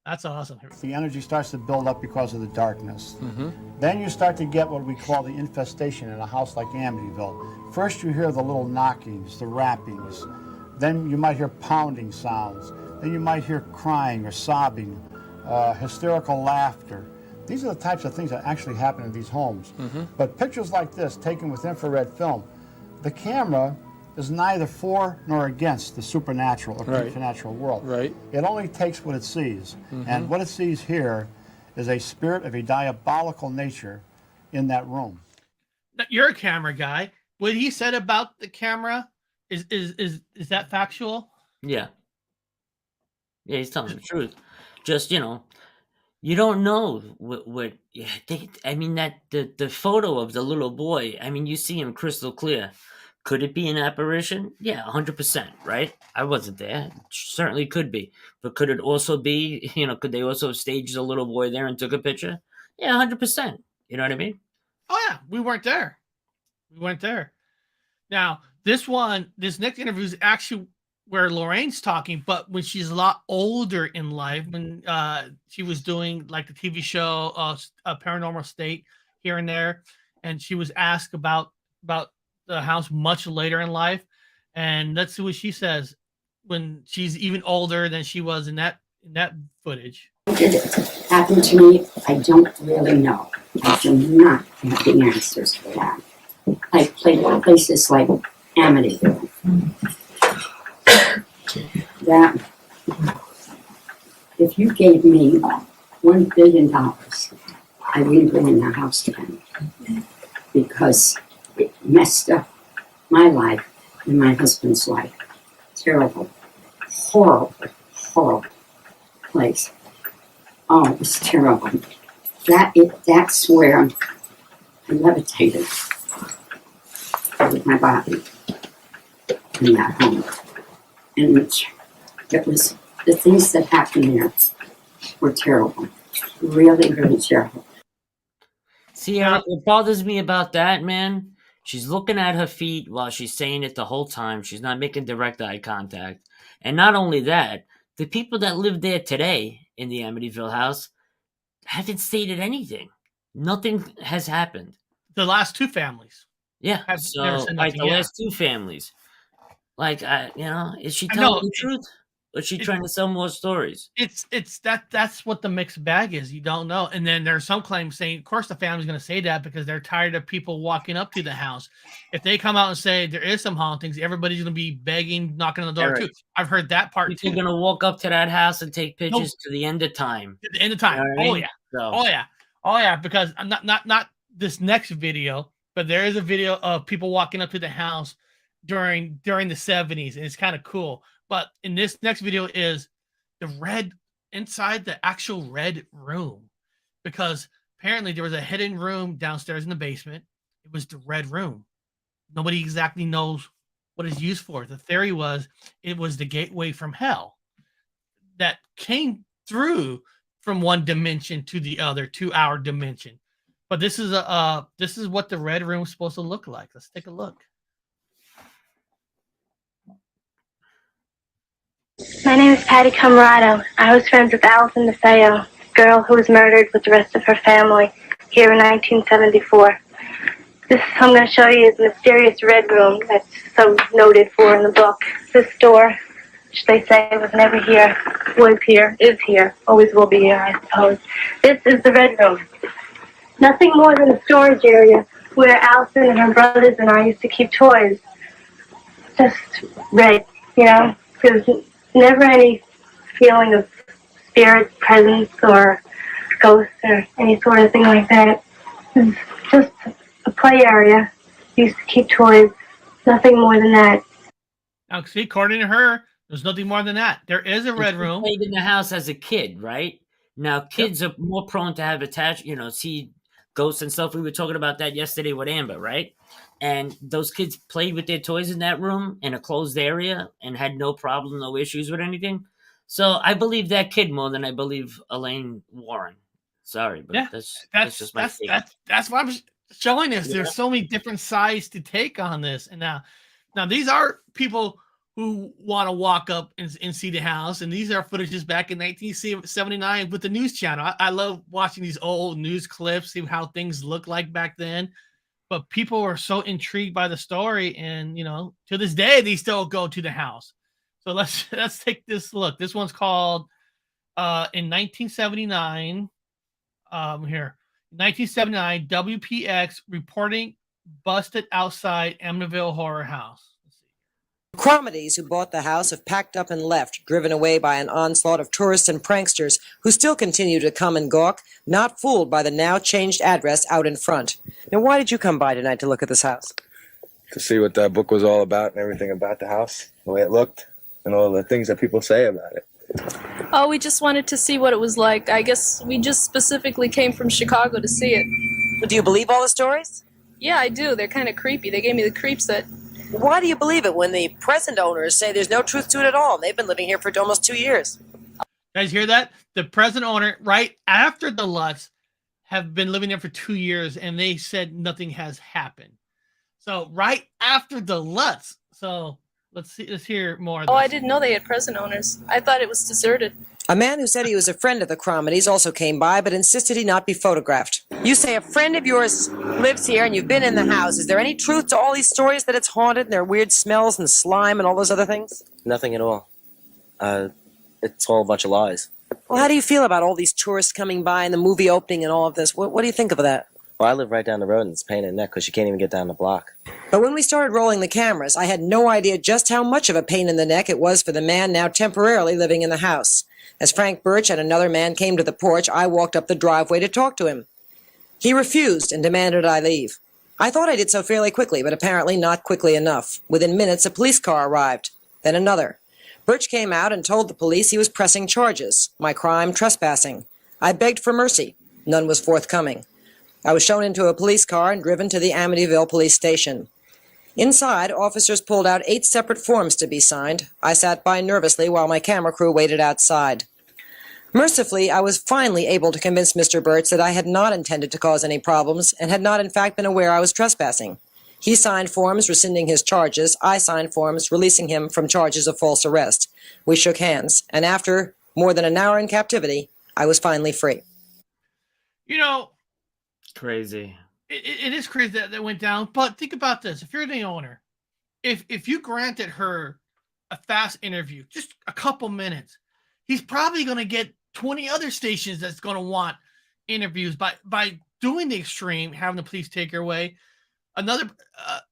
That's awesome. The energy starts to build up because of the darkness. Then you start to get what we call the infestation in a house like Amityville. First you hear the little knockings, the rappings. Then you might hear pounding sounds. Then you might hear crying or sobbing, hysterical laughter. These are the types of things that actually happen in these homes. But pictures like this, taken with infrared film, the camera is neither for nor against the supernatural or supernatural world. It only takes what it sees. And what it sees here is a spirit of a diabolical nature in that room. You're a camera guy. What he said about the camera, is that factual? Yeah. Yeah, he's telling the truth. Just, you don't know what the photo of the little boy, you see him crystal clear. Could it be an apparition? Yeah, 100%, right? I wasn't there. It certainly could be. But could it also be, could they also stage the little boy there and took a picture? Yeah, 100%. You know what I mean? Oh, yeah. We weren't there. Now, this next interview is actually where Lorraine's talking, but when she's a lot older in life, when she was doing like the TV show Paranormal State here and there, and she was asked about the house much later in life, and let's see what she says when she's even older than she was in that footage. Did it happen to me? I don't really know. I do not have the answers for that. I played in places like Amityville. That if you gave me $1 billion, I wouldn't go in the house again because it messed up my life and my husband's life. Terrible, horrible place. Oh, it was terrible. That's where I levitated with my body in that home. And it was the things that happened there were terrible. Really, really terrible. See, Eric, what bothers me about that, man, she's looking at her feet while she's saying it the whole time. She's not making direct eye contact. And not only that, the people that live there today in the Amityville house haven't stated anything. Nothing has happened. The last two families. Yeah, last two families. Like, is she telling the truth? Or is she trying to sell more stories? That's what the mixed bag is. You don't know. And then there's some claims saying, of course, the family's going to say that because they're tired of people walking up to the house. If they come out and say there is some hauntings, everybody's going to be begging, knocking on the door too. I've heard that part too. You're going to walk up to that house and take pictures to the end of time. To the end of time. You know yeah. So. Oh yeah. Because I'm not this next video, but there is a video of people walking up to the house during the 70s, and it's kind of cool. But in this next video is the red inside the actual red room, because apparently there was a hidden room downstairs in the basement. It was the red room. Nobody exactly knows what it's used for. The theory was it was the gateway from hell that came through from one dimension to the other, to our dimension. But this is what the red room is supposed to look like. Let's take a look. My name is Patty Camarado. I was friends with Ronald DeFeo girl who was murdered with the rest of her family here in 1974. This I'm going to show you is the mysterious red room that's so noted for in the book. This door, which they say was never here, was here, is here, always will be here, I suppose. This is the red room. Nothing more than a storage area where Allison and her brothers and I used to keep toys. Just red, you know? There's never any feeling of spirit presence or ghosts or any sort of thing like that. It's just a play area. Used to keep toys. Nothing more than that. Now, see, according to her, there's nothing more than that. There is a red room. Played in the house as a kid, right? Now, kids are more prone to have attached, see ghosts and stuff. We were talking about that yesterday with Amber, right? And those kids played with their toys in that room in a closed area and had no problem, no issues with anything. So I believe that kid more than I believe Elaine Warren. Sorry, but Yeah, that's just my take. That's why I'm showing this. There's so many different sides to take on this. And now these are people who want to walk up and see the house. And these are footages back in 1979 with the news channel. I love watching these old news clips, see how things look like back then. But people are so intrigued by the story. And, to this day, they still go to the house. So let's take this look. This one's called in 1979. Here. 1979, WPIX reporting busted outside Amityville Horror House. Cromedies who bought the house have packed up and left, driven away by an onslaught of tourists and pranksters who still continue to come and gawk, not fooled by the now changed address out in front. Now, why did you come by tonight to look at this house? To see what that book was all about and everything about the house, the way it looked, and all the things that people say about it. Oh, we just wanted to see what it was like. I guess we just specifically came from Chicago to see it. But do you believe all the stories? Yeah, I do. They're kind of creepy. They gave me the creeps that... Why do you believe it when the present owners say there's no truth to it at all? They've been living here for almost 2 years. Guys, hear that? The present owner, right after the Lutz, have been living there for 2 years, and they said nothing has happened. So right after the Lutz. So let's hear more of this. Oh, I didn't know they had present owners. I thought it was deserted. A man who said he was a friend of the Cromedies also came by, but insisted he not be photographed. You say a friend of yours lives here and you've been in the house. Is there any truth to all these stories that it's haunted and there are weird smells and slime and all those other things? Nothing at all. It's all a bunch of lies. Well, how do you feel about all these tourists coming by and the movie opening and all of this? What do you think of that? Well, I live right down the road and it's a pain in the neck because you can't even get down the block. But when we started rolling the cameras, I had no idea just how much of a pain in the neck it was for the man now temporarily living in the house. As Frank Birch and another man came to the porch, I walked up the driveway to talk to him. He refused and demanded I leave. I thought I did so fairly quickly, but apparently not quickly enough. Within minutes, a police car arrived. Then another. Birch came out and told the police he was pressing charges. My crime, trespassing. I begged for mercy. None was forthcoming. I was shown into a police car and driven to the Amityville police station. Inside, officers pulled out 8 separate forms to be signed. I sat by nervously while my camera crew waited outside. Mercifully, I was finally able to convince Mr. Birch that I had not intended to cause any problems and had not in fact been aware I was trespassing. He signed forms rescinding his charges. I signed forms releasing him from charges of false arrest. We shook hands, and after more than an hour in captivity, I was finally free. Crazy. It is crazy that went down, but think about this. If you're the owner, if you granted her a fast interview, just a couple minutes, he's probably going to get 20 other stations that's going to want interviews by doing the extreme, having the police take her away. Another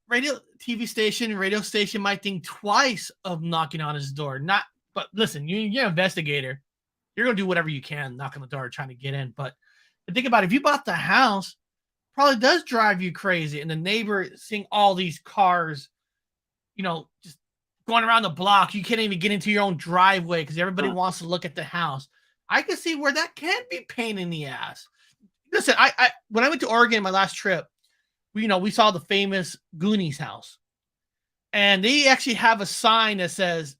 radio station might think twice of knocking on his door. But listen, you're an investigator. You're going to do whatever you can, knock on the door, trying to get in. But think about it. If you bought the house, probably does drive you crazy. And the neighbor seeing all these cars, just going around the block. You can't even get into your own driveway because everybody wants to look at the house. I can see where that can be pain in the ass. Listen, I when I went to Oregon my last trip, we saw the famous Goonies house. And they actually have a sign that says,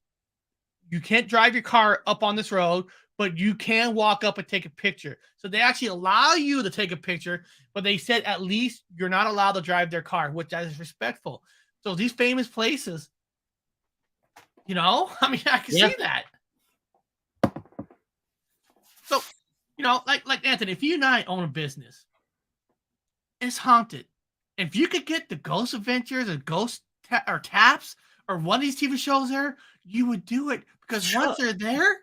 you can't drive your car up on this road, but you can walk up and take a picture. So they actually allow you to take a picture, but they said at least you're not allowed to drive their car, which is respectful. So these famous places, I can see that. So like Anthony, if you and I own a business, it's haunted. If you could get the Ghost Adventures or or Taps or one of these TV shows there, you would do it because once they're there,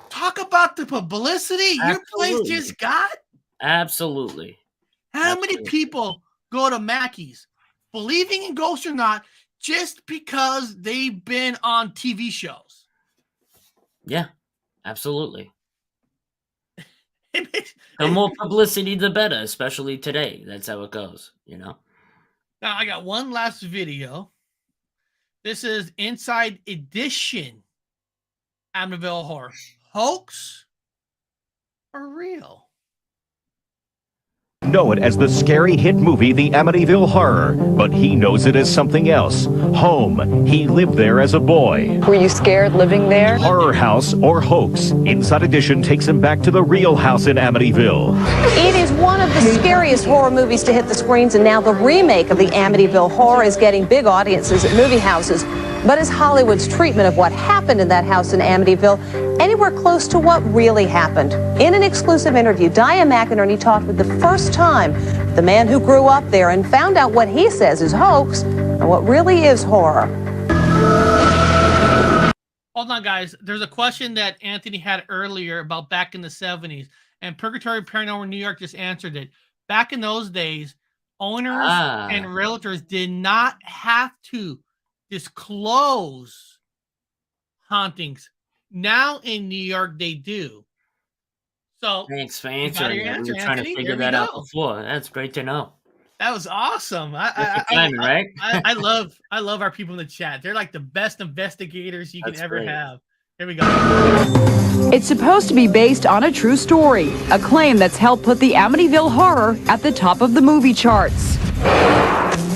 talk about the publicity your place just got. Absolutely. How many people go to Mackey's, believing in ghosts or not, just because they've been on TV shows? Yeah, absolutely. The more publicity, the better, especially today. That's how it goes, Now, I got one last video. This is Inside Edition Amityville Horror. Hoax or real? Know it as the scary hit movie The Amityville Horror, but he knows it as something else. Home. He lived there as a boy. Were you scared living there? Horror House or Hoax. Inside Edition takes him back to the real house in Amityville. It is one of the scariest horror movies to hit the screens, and now the remake of the Amityville Horror is getting big audiences at movie houses. But is Hollywood's treatment of what happened in that house in Amityville anywhere close to what really happened? In an exclusive interview, Diane McInerney talked with the first time the man who grew up there and found out what he says is hoax and what really is horror. Hold on, guys. There's a question that Anthony had earlier about back in the 70s, and Purgatory Paranormal New York just answered it. Back in those days, owners and realtors did not have to disclose hauntings. Now in New York, they do. So thanks for answering that. We were trying Anthony. to figure that out before. That's great to know. That was awesome. Right? I love our people in the chat. They're like the best investigators you can ever have. Here we go. It's supposed to be based on a true story, a claim that's helped put the Amityville Horror at the top of the movie charts.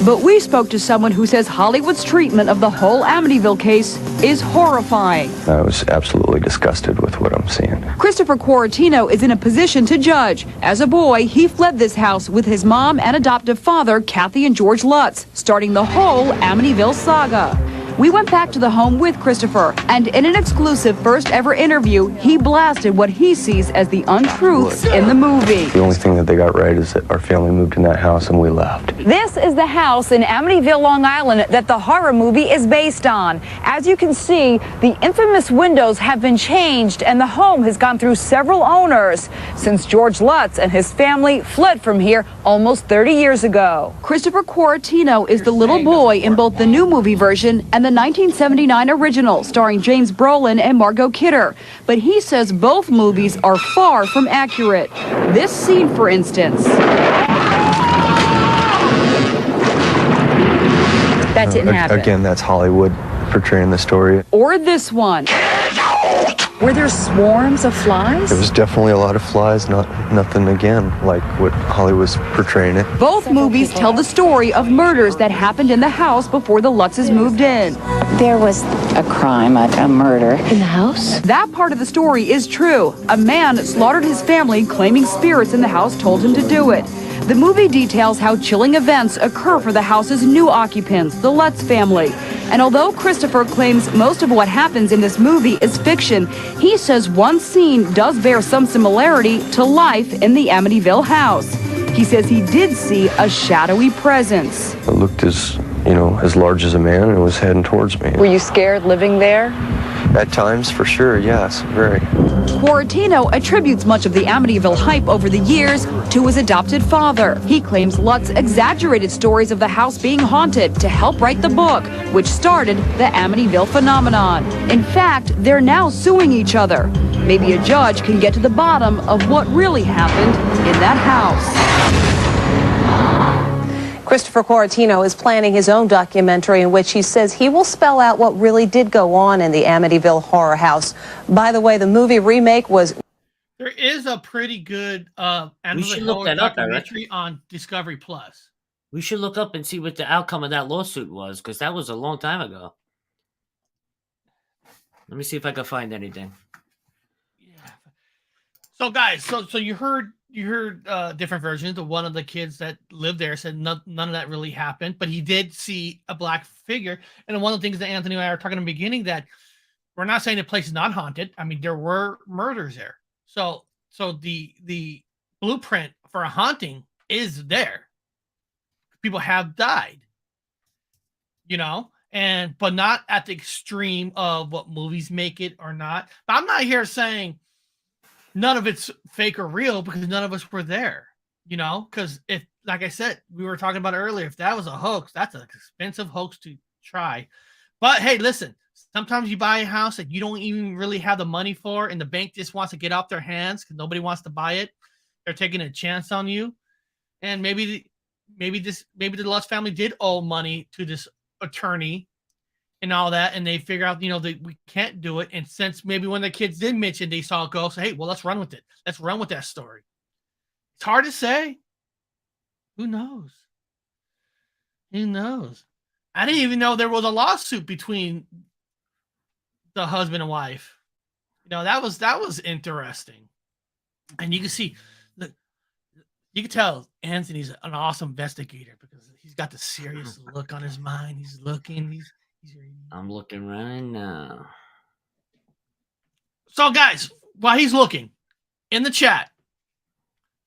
But we spoke to someone who says Hollywood's treatment of the whole Amityville case is horrifying. I was absolutely disgusted with what I'm seeing. Christopher Quarantino is in a position to judge. As a boy, he fled this house with his mom and adoptive father, Kathy and George Lutz, starting the whole Amityville saga. We went back to the home with Christopher, and in an exclusive first ever interview, he blasted what he sees as the untruths in the movie. The only thing that they got right is that our family moved in that house and we left. This is the house in Amityville, Long Island that the horror movie is based on. As you can see, the infamous windows have been changed and the home has gone through several owners since George Lutz and his family fled from here almost 30 years ago. Christopher Quarantino is the little boy in both the new movie version and the 1979 original starring James Brolin and Margot Kidder. But he says both movies are far from accurate. This scene, for instance. That didn't happen. Again, that's Hollywood portraying the story. Or this one. Were there swarms of flies? There was definitely a lot of flies, nothing again like what Hollywood's portraying it. Both movies tell the story of murders that happened in the house before the Lutzes moved in. There was a crime, a murder in the house. That part of the story is true. A man slaughtered his family, claiming spirits in the house told him to do it. The movie details how chilling events occur for the house's new occupants, the Lutz family. And although Christopher claims most of what happens in this movie is fiction, he says one scene does bear some similarity to life in the Amityville house. He says he did see a shadowy presence. It looked as large as a man and was heading towards me. Were you scared living there? At times, for sure, yes, very. Quarantino attributes much of the Amityville hype over the years to his adopted father. He claims Lutz exaggerated stories of the house being haunted to help write the book, which started the Amityville phenomenon. In fact, they're now suing each other. Maybe a judge can get to the bottom of what really happened in that house. Christopher Quarantino is planning his own documentary in which he says he will spell out what really did go on in the Amityville Horror House. By the way, the movie remake was... There is a pretty good Amityville Horror documentary on Discovery Plus. We should look up and see what the outcome of that lawsuit was, because that was a long time ago. Let me see if I can find anything. So, guys, so you heard different versions. One of the kids that lived there said none of that really happened, but he did see a black figure. And one of the things that Anthony and I are talking in the beginning, that we're not saying the place is not haunted. I mean, there were murders there. So so the blueprint for a haunting is there. People have died, but not at the extreme of what movies make it or not. But I'm not here saying none of it's fake or real, because none of us were there, because if, like I said, we were talking about earlier, if that was a hoax, that's an expensive hoax to try. But hey, listen, sometimes you buy a house that you don't even really have the money for, and the bank just wants to get off their hands because nobody wants to buy it. They're taking a chance on you. And maybe the Lutz family did owe money to this attorney and all that, and they figure out, that we can't do it. And since maybe when the kids did mention they saw a ghost, hey, well, let's run with it. Let's run with that story. It's hard to say. Who knows? Who knows? I didn't even know there was a lawsuit between the husband and wife. That was interesting. And you can see, look, you can tell Anthony's an awesome investigator because he's got the serious look on his mind. He's looking. He's I'm looking right now. So, guys, while he's looking in the chat,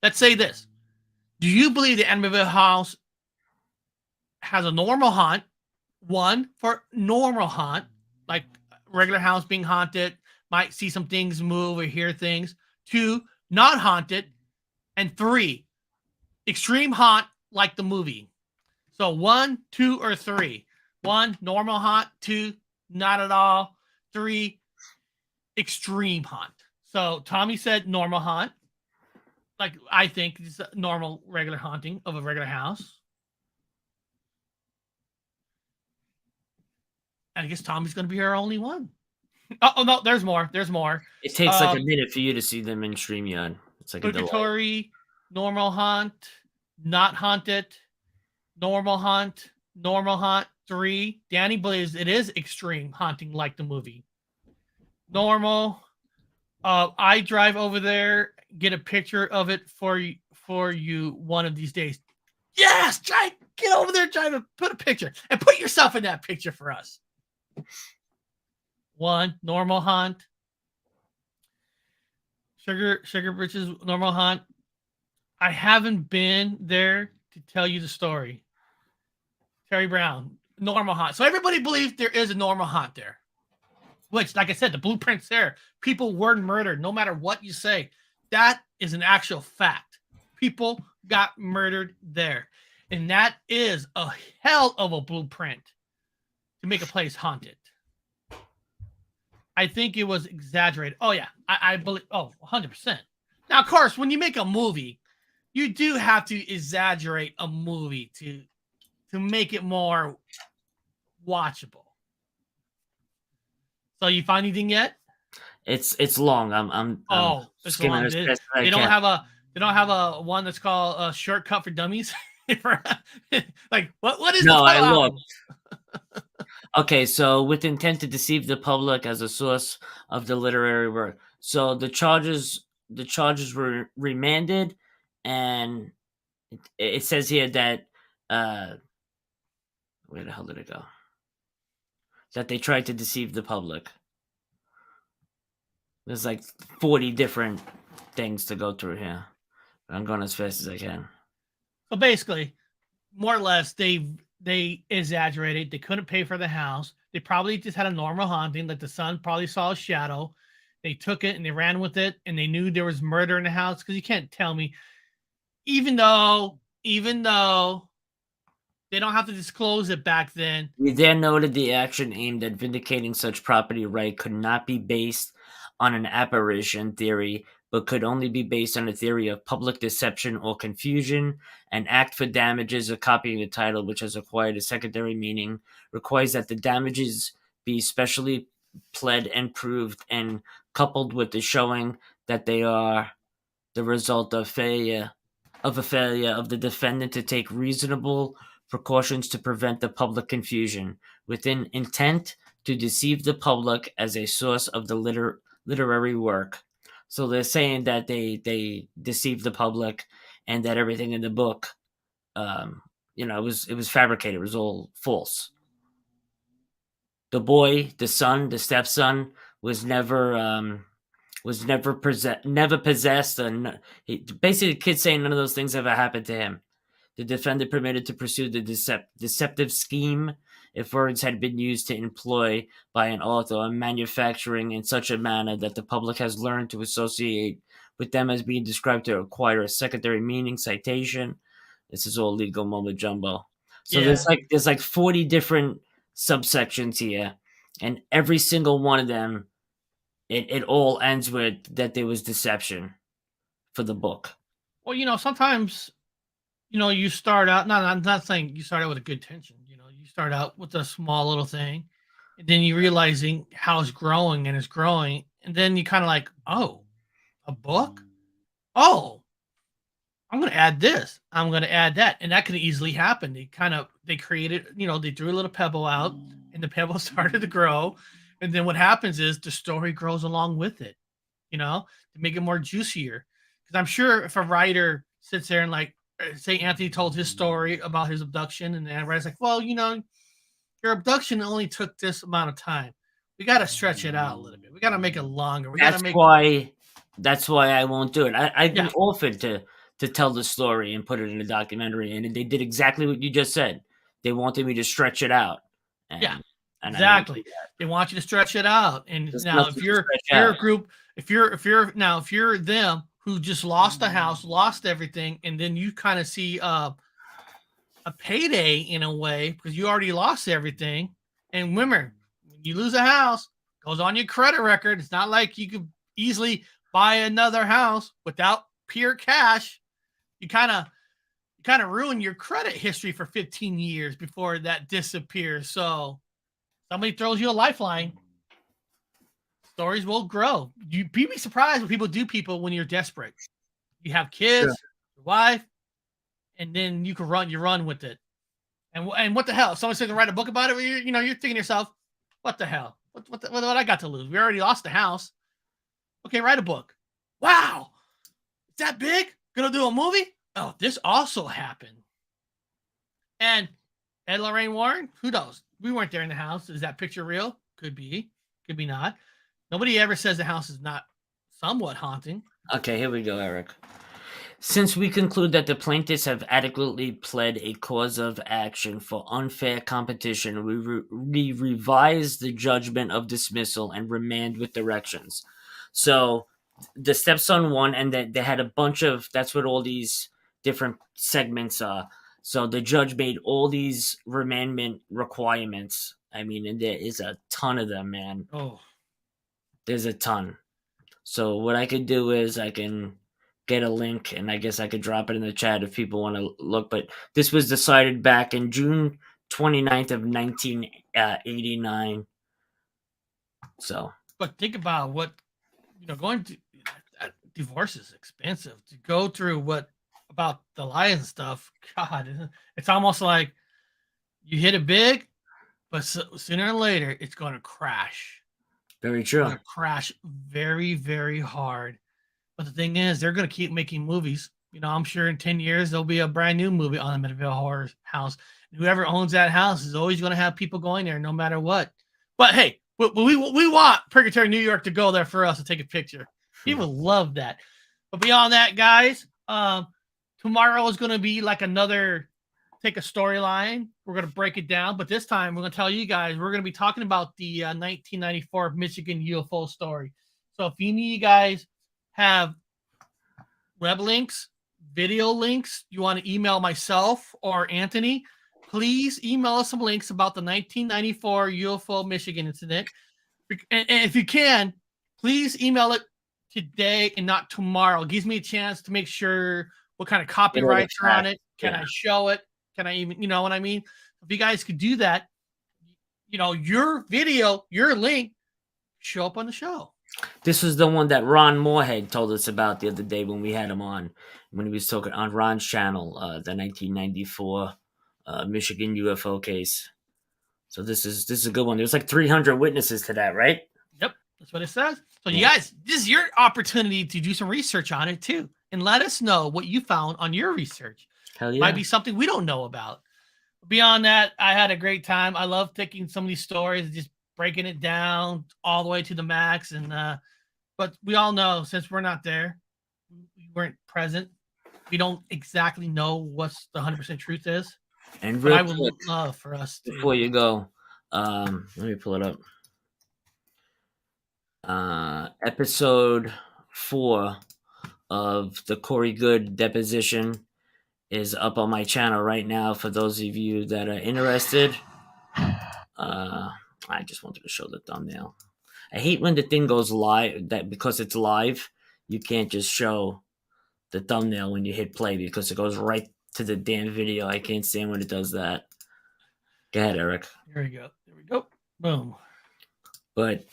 let's say this: do you believe the Amityville house has a normal haunt? One, for normal haunt, like regular house being haunted, might see some things move or hear things. Two, not haunted. And three, extreme haunt like the movie. So 1, 2, or 3. 1, normal haunt. 2, not at all. 3, extreme haunt. So Tommy said normal haunt. Like, I think it's a normal, regular haunting of a regular house. I guess Tommy's going to be our only one. Oh, no, there's more. There's more. It takes like a minute for you to see them in StreamYard. It's like Purgatory, normal haunt, not haunted, normal haunt, 3. Danny believes it is extreme haunting like the movie. Normal. I drive over there, get a picture of it for you one of these days. Yes, get over there, try to put a picture and put yourself in that picture for us. 1, normal haunt. Sugar Britches, normal haunt. I haven't been there to tell you the story. Terry Brown, normal haunt. So everybody believes there is a normal haunt there. Which, like I said, the blueprint's there. People weren't murdered, no matter what you say. That is an actual fact. People got murdered there. And that is a hell of a blueprint to make a place haunted. I think it was exaggerated. Oh, yeah. I believe. Oh, 100%. Now, of course, when you make a movie, you do have to exaggerate a movie to make it more watchable. So, you find anything yet? It's long. I'm it's long. They don't have a one that's called a shortcut for dummies. Like what is no? I looked. Okay, so with intent to deceive the public as a source of the literary work. So the charges were remanded, and it says here that where the hell did it go? That they tried to deceive the public. There's like 40 different things to go through here. I'm going as fast as I can. So basically, more or less, they exaggerated. They couldn't pay for the house. They probably just had a normal haunting. Like the son probably saw a shadow. They took it and they ran with it, and they knew there was murder in the house. Because you can't tell me, even though they don't have to disclose it back then. We then noted the action aimed at vindicating such property right could not be based on an apparition theory, but could only be based on a theory of public deception or confusion. An act for damages or copying the title, which has acquired a secondary meaning, requires that the damages be specially pled and proved, and coupled with the showing that they are the result of a failure of the defendant to take reasonable precautions to prevent the public confusion, with an intent to deceive the public as a source of the literary work. So they're saying that they deceived the public, and that everything in the book, it was fabricated. It was all false. The boy, the son, the stepson was never was never possessed, and basically the kid saying none of those things ever happened to him. The defendant permitted to pursue the deceptive scheme if words had been used to employ by an author and manufacturing in such a manner that the public has learned to associate with them as being described to acquire a secondary meaning, citation. This is all legal mumbo jumbo. So there's like 40 different subsections here, and every single one of them, it all ends with that there was deception for the book. Well, sometimes, you start out, I'm not saying you start out with a good intention. You start out with a small little thing, and then you realizing how it's growing and it's growing. And then you kind of like, oh, a book? Oh, I'm going to add this. I'm going to add that. And that could easily happen. They created, they threw a little pebble out and the pebble started to grow. And then what happens is the story grows along with it, to make it more juicier. Because I'm sure if a writer sits there and like, say Anthony told his story about his abduction, and the writer's like, well, your abduction only took this amount of time. We got to stretch it out a little bit. We got to make it longer. That's why I won't do it. I've been offered to tell the story and put it in a documentary, and they did exactly what you just said. They wanted me to stretch it out. And exactly. They want you to stretch it out. And now if you're a group, if you're them who just lost the house, lost everything, and then you kind of see a payday in a way because you already lost everything. And remember, when you lose a house, it goes on your credit record. It's not like you could easily buy another house without pure cash. You kind of ruin your credit history for 15 years before that disappears. So somebody throws you a lifeline. Stories will grow. You'd be surprised what people do when you're desperate. You have kids, your wife, and then you run with it. And what the hell? If someone says to write a book about it, you're thinking to yourself, what the hell? What I got to lose? We already lost the house. Okay, write a book. Wow. Is that big? Gonna do a movie? Oh, this also happened. And Lorraine Warren, who knows? We weren't there in the house. Is that picture real? Could be. Could be not. Nobody ever says the house is not somewhat haunting. Okay, here we go, Eric. Since we conclude that the plaintiffs have adequately pled a cause of action for unfair competition, we revise the judgment of dismissal and remand with directions. So the stepson won, and they had a bunch of, that's what all these different segments are. So the judge made all these remandment requirements. I mean, and there is a ton of them, man. Oh. There's a ton. So what I could do is I can get a link, and I guess I could drop it in the chat if people want to look. But this was decided back in June 29th of 1989. So. But think about what, going to divorce is expensive. To go through what about the lie and stuff, God, it's almost like you hit it big, but sooner or later it's going to crash. Very true. It's going to crash very, very hard. But the thing is, they're going to keep making movies. I'm sure in 10 years, there'll be a brand new movie on the Amityville Horror House. And whoever owns that house is always going to have people going there no matter what. But hey, we want Purgatory, New York to go there for us to take a picture. People love that. But beyond that, guys, tomorrow is going to be like take a storyline. We're going to break it down. But this time, we're going to tell you guys, we're going to be talking about the 1994 Michigan UFO story. So if you guys have web links, video links, you want to email myself or Anthony, please email us some links about the 1994 UFO Michigan incident. And if you can, please email it today and not tomorrow. It gives me a chance to make sure what kind of copyrights are on it. Can I show it? Can I even, what I mean? If you guys could do that, your video, your link, show up on the show. This was the one that Ron Moorhead told us about the other day when we had him on, when he was talking on Ron's channel, the 1994 Michigan UFO case. So this is a good one. There's like 300 witnesses to that, right? Yep, that's what it says. So you guys, this is your opportunity to do some research on it too, and let us know what you found on your research. Hell yeah. Might be something we don't know about. Beyond that, I had a great time. I love taking some of these stories, just breaking it down all the way to the max. And But we all know, since we're not there, we weren't present, we don't exactly know what's the 100% truth is. And but real I would quick, love for us to. before you go, let me pull it up. Episode 4 of the Corey Good deposition is up on my channel right now for those of you that are interested. I just wanted to show the thumbnail. I hate when the thing goes live, that because it's live, you can't just show the thumbnail when you hit play because it goes right to the damn video. I can't stand when it does that. Go ahead, Eric. Here we go. There we go. Boom. But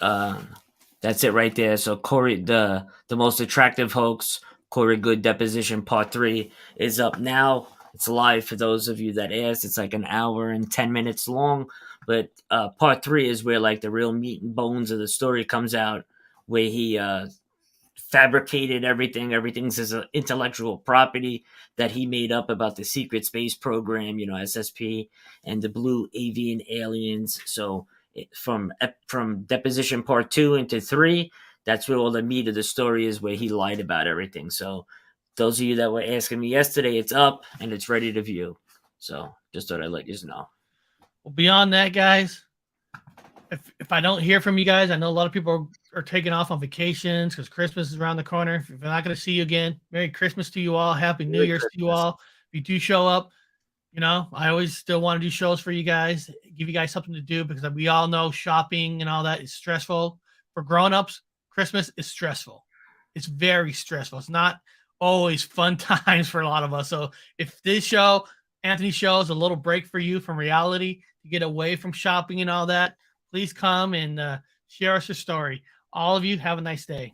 that's it right there. So Corey, the most attractive hoax, Corey Good deposition part 3 is up now. It's live for those of you that asked. It's like an hour and 10 minutes long. But part 3 is where like the real meat and bones of the story comes out, where he fabricated everything. Everything's his intellectual property that he made up about the secret space program, SSP, and the blue avian aliens. So from deposition part 2 into 3, that's where all the meat of the story is, where he lied about everything. So those of you that were asking me yesterday, it's up and it's ready to view. So just thought I'd let you know. Well, beyond that, guys, if I don't hear from you guys, I know a lot of people are taking off on vacations because Christmas is around the corner. If I'm not going to see you again, Merry Christmas to you all. Happy New Year's to you all. If you do show up, I always still want to do shows for you guys, give you guys something to do, because we all know shopping and all that is stressful. For grown-ups, Christmas is stressful. It's very stressful. It's not always fun times for a lot of us. So if this show, Anthony's show, is a little break for you from reality to get away from shopping and all that, please come and share us your story. All of you have a nice day.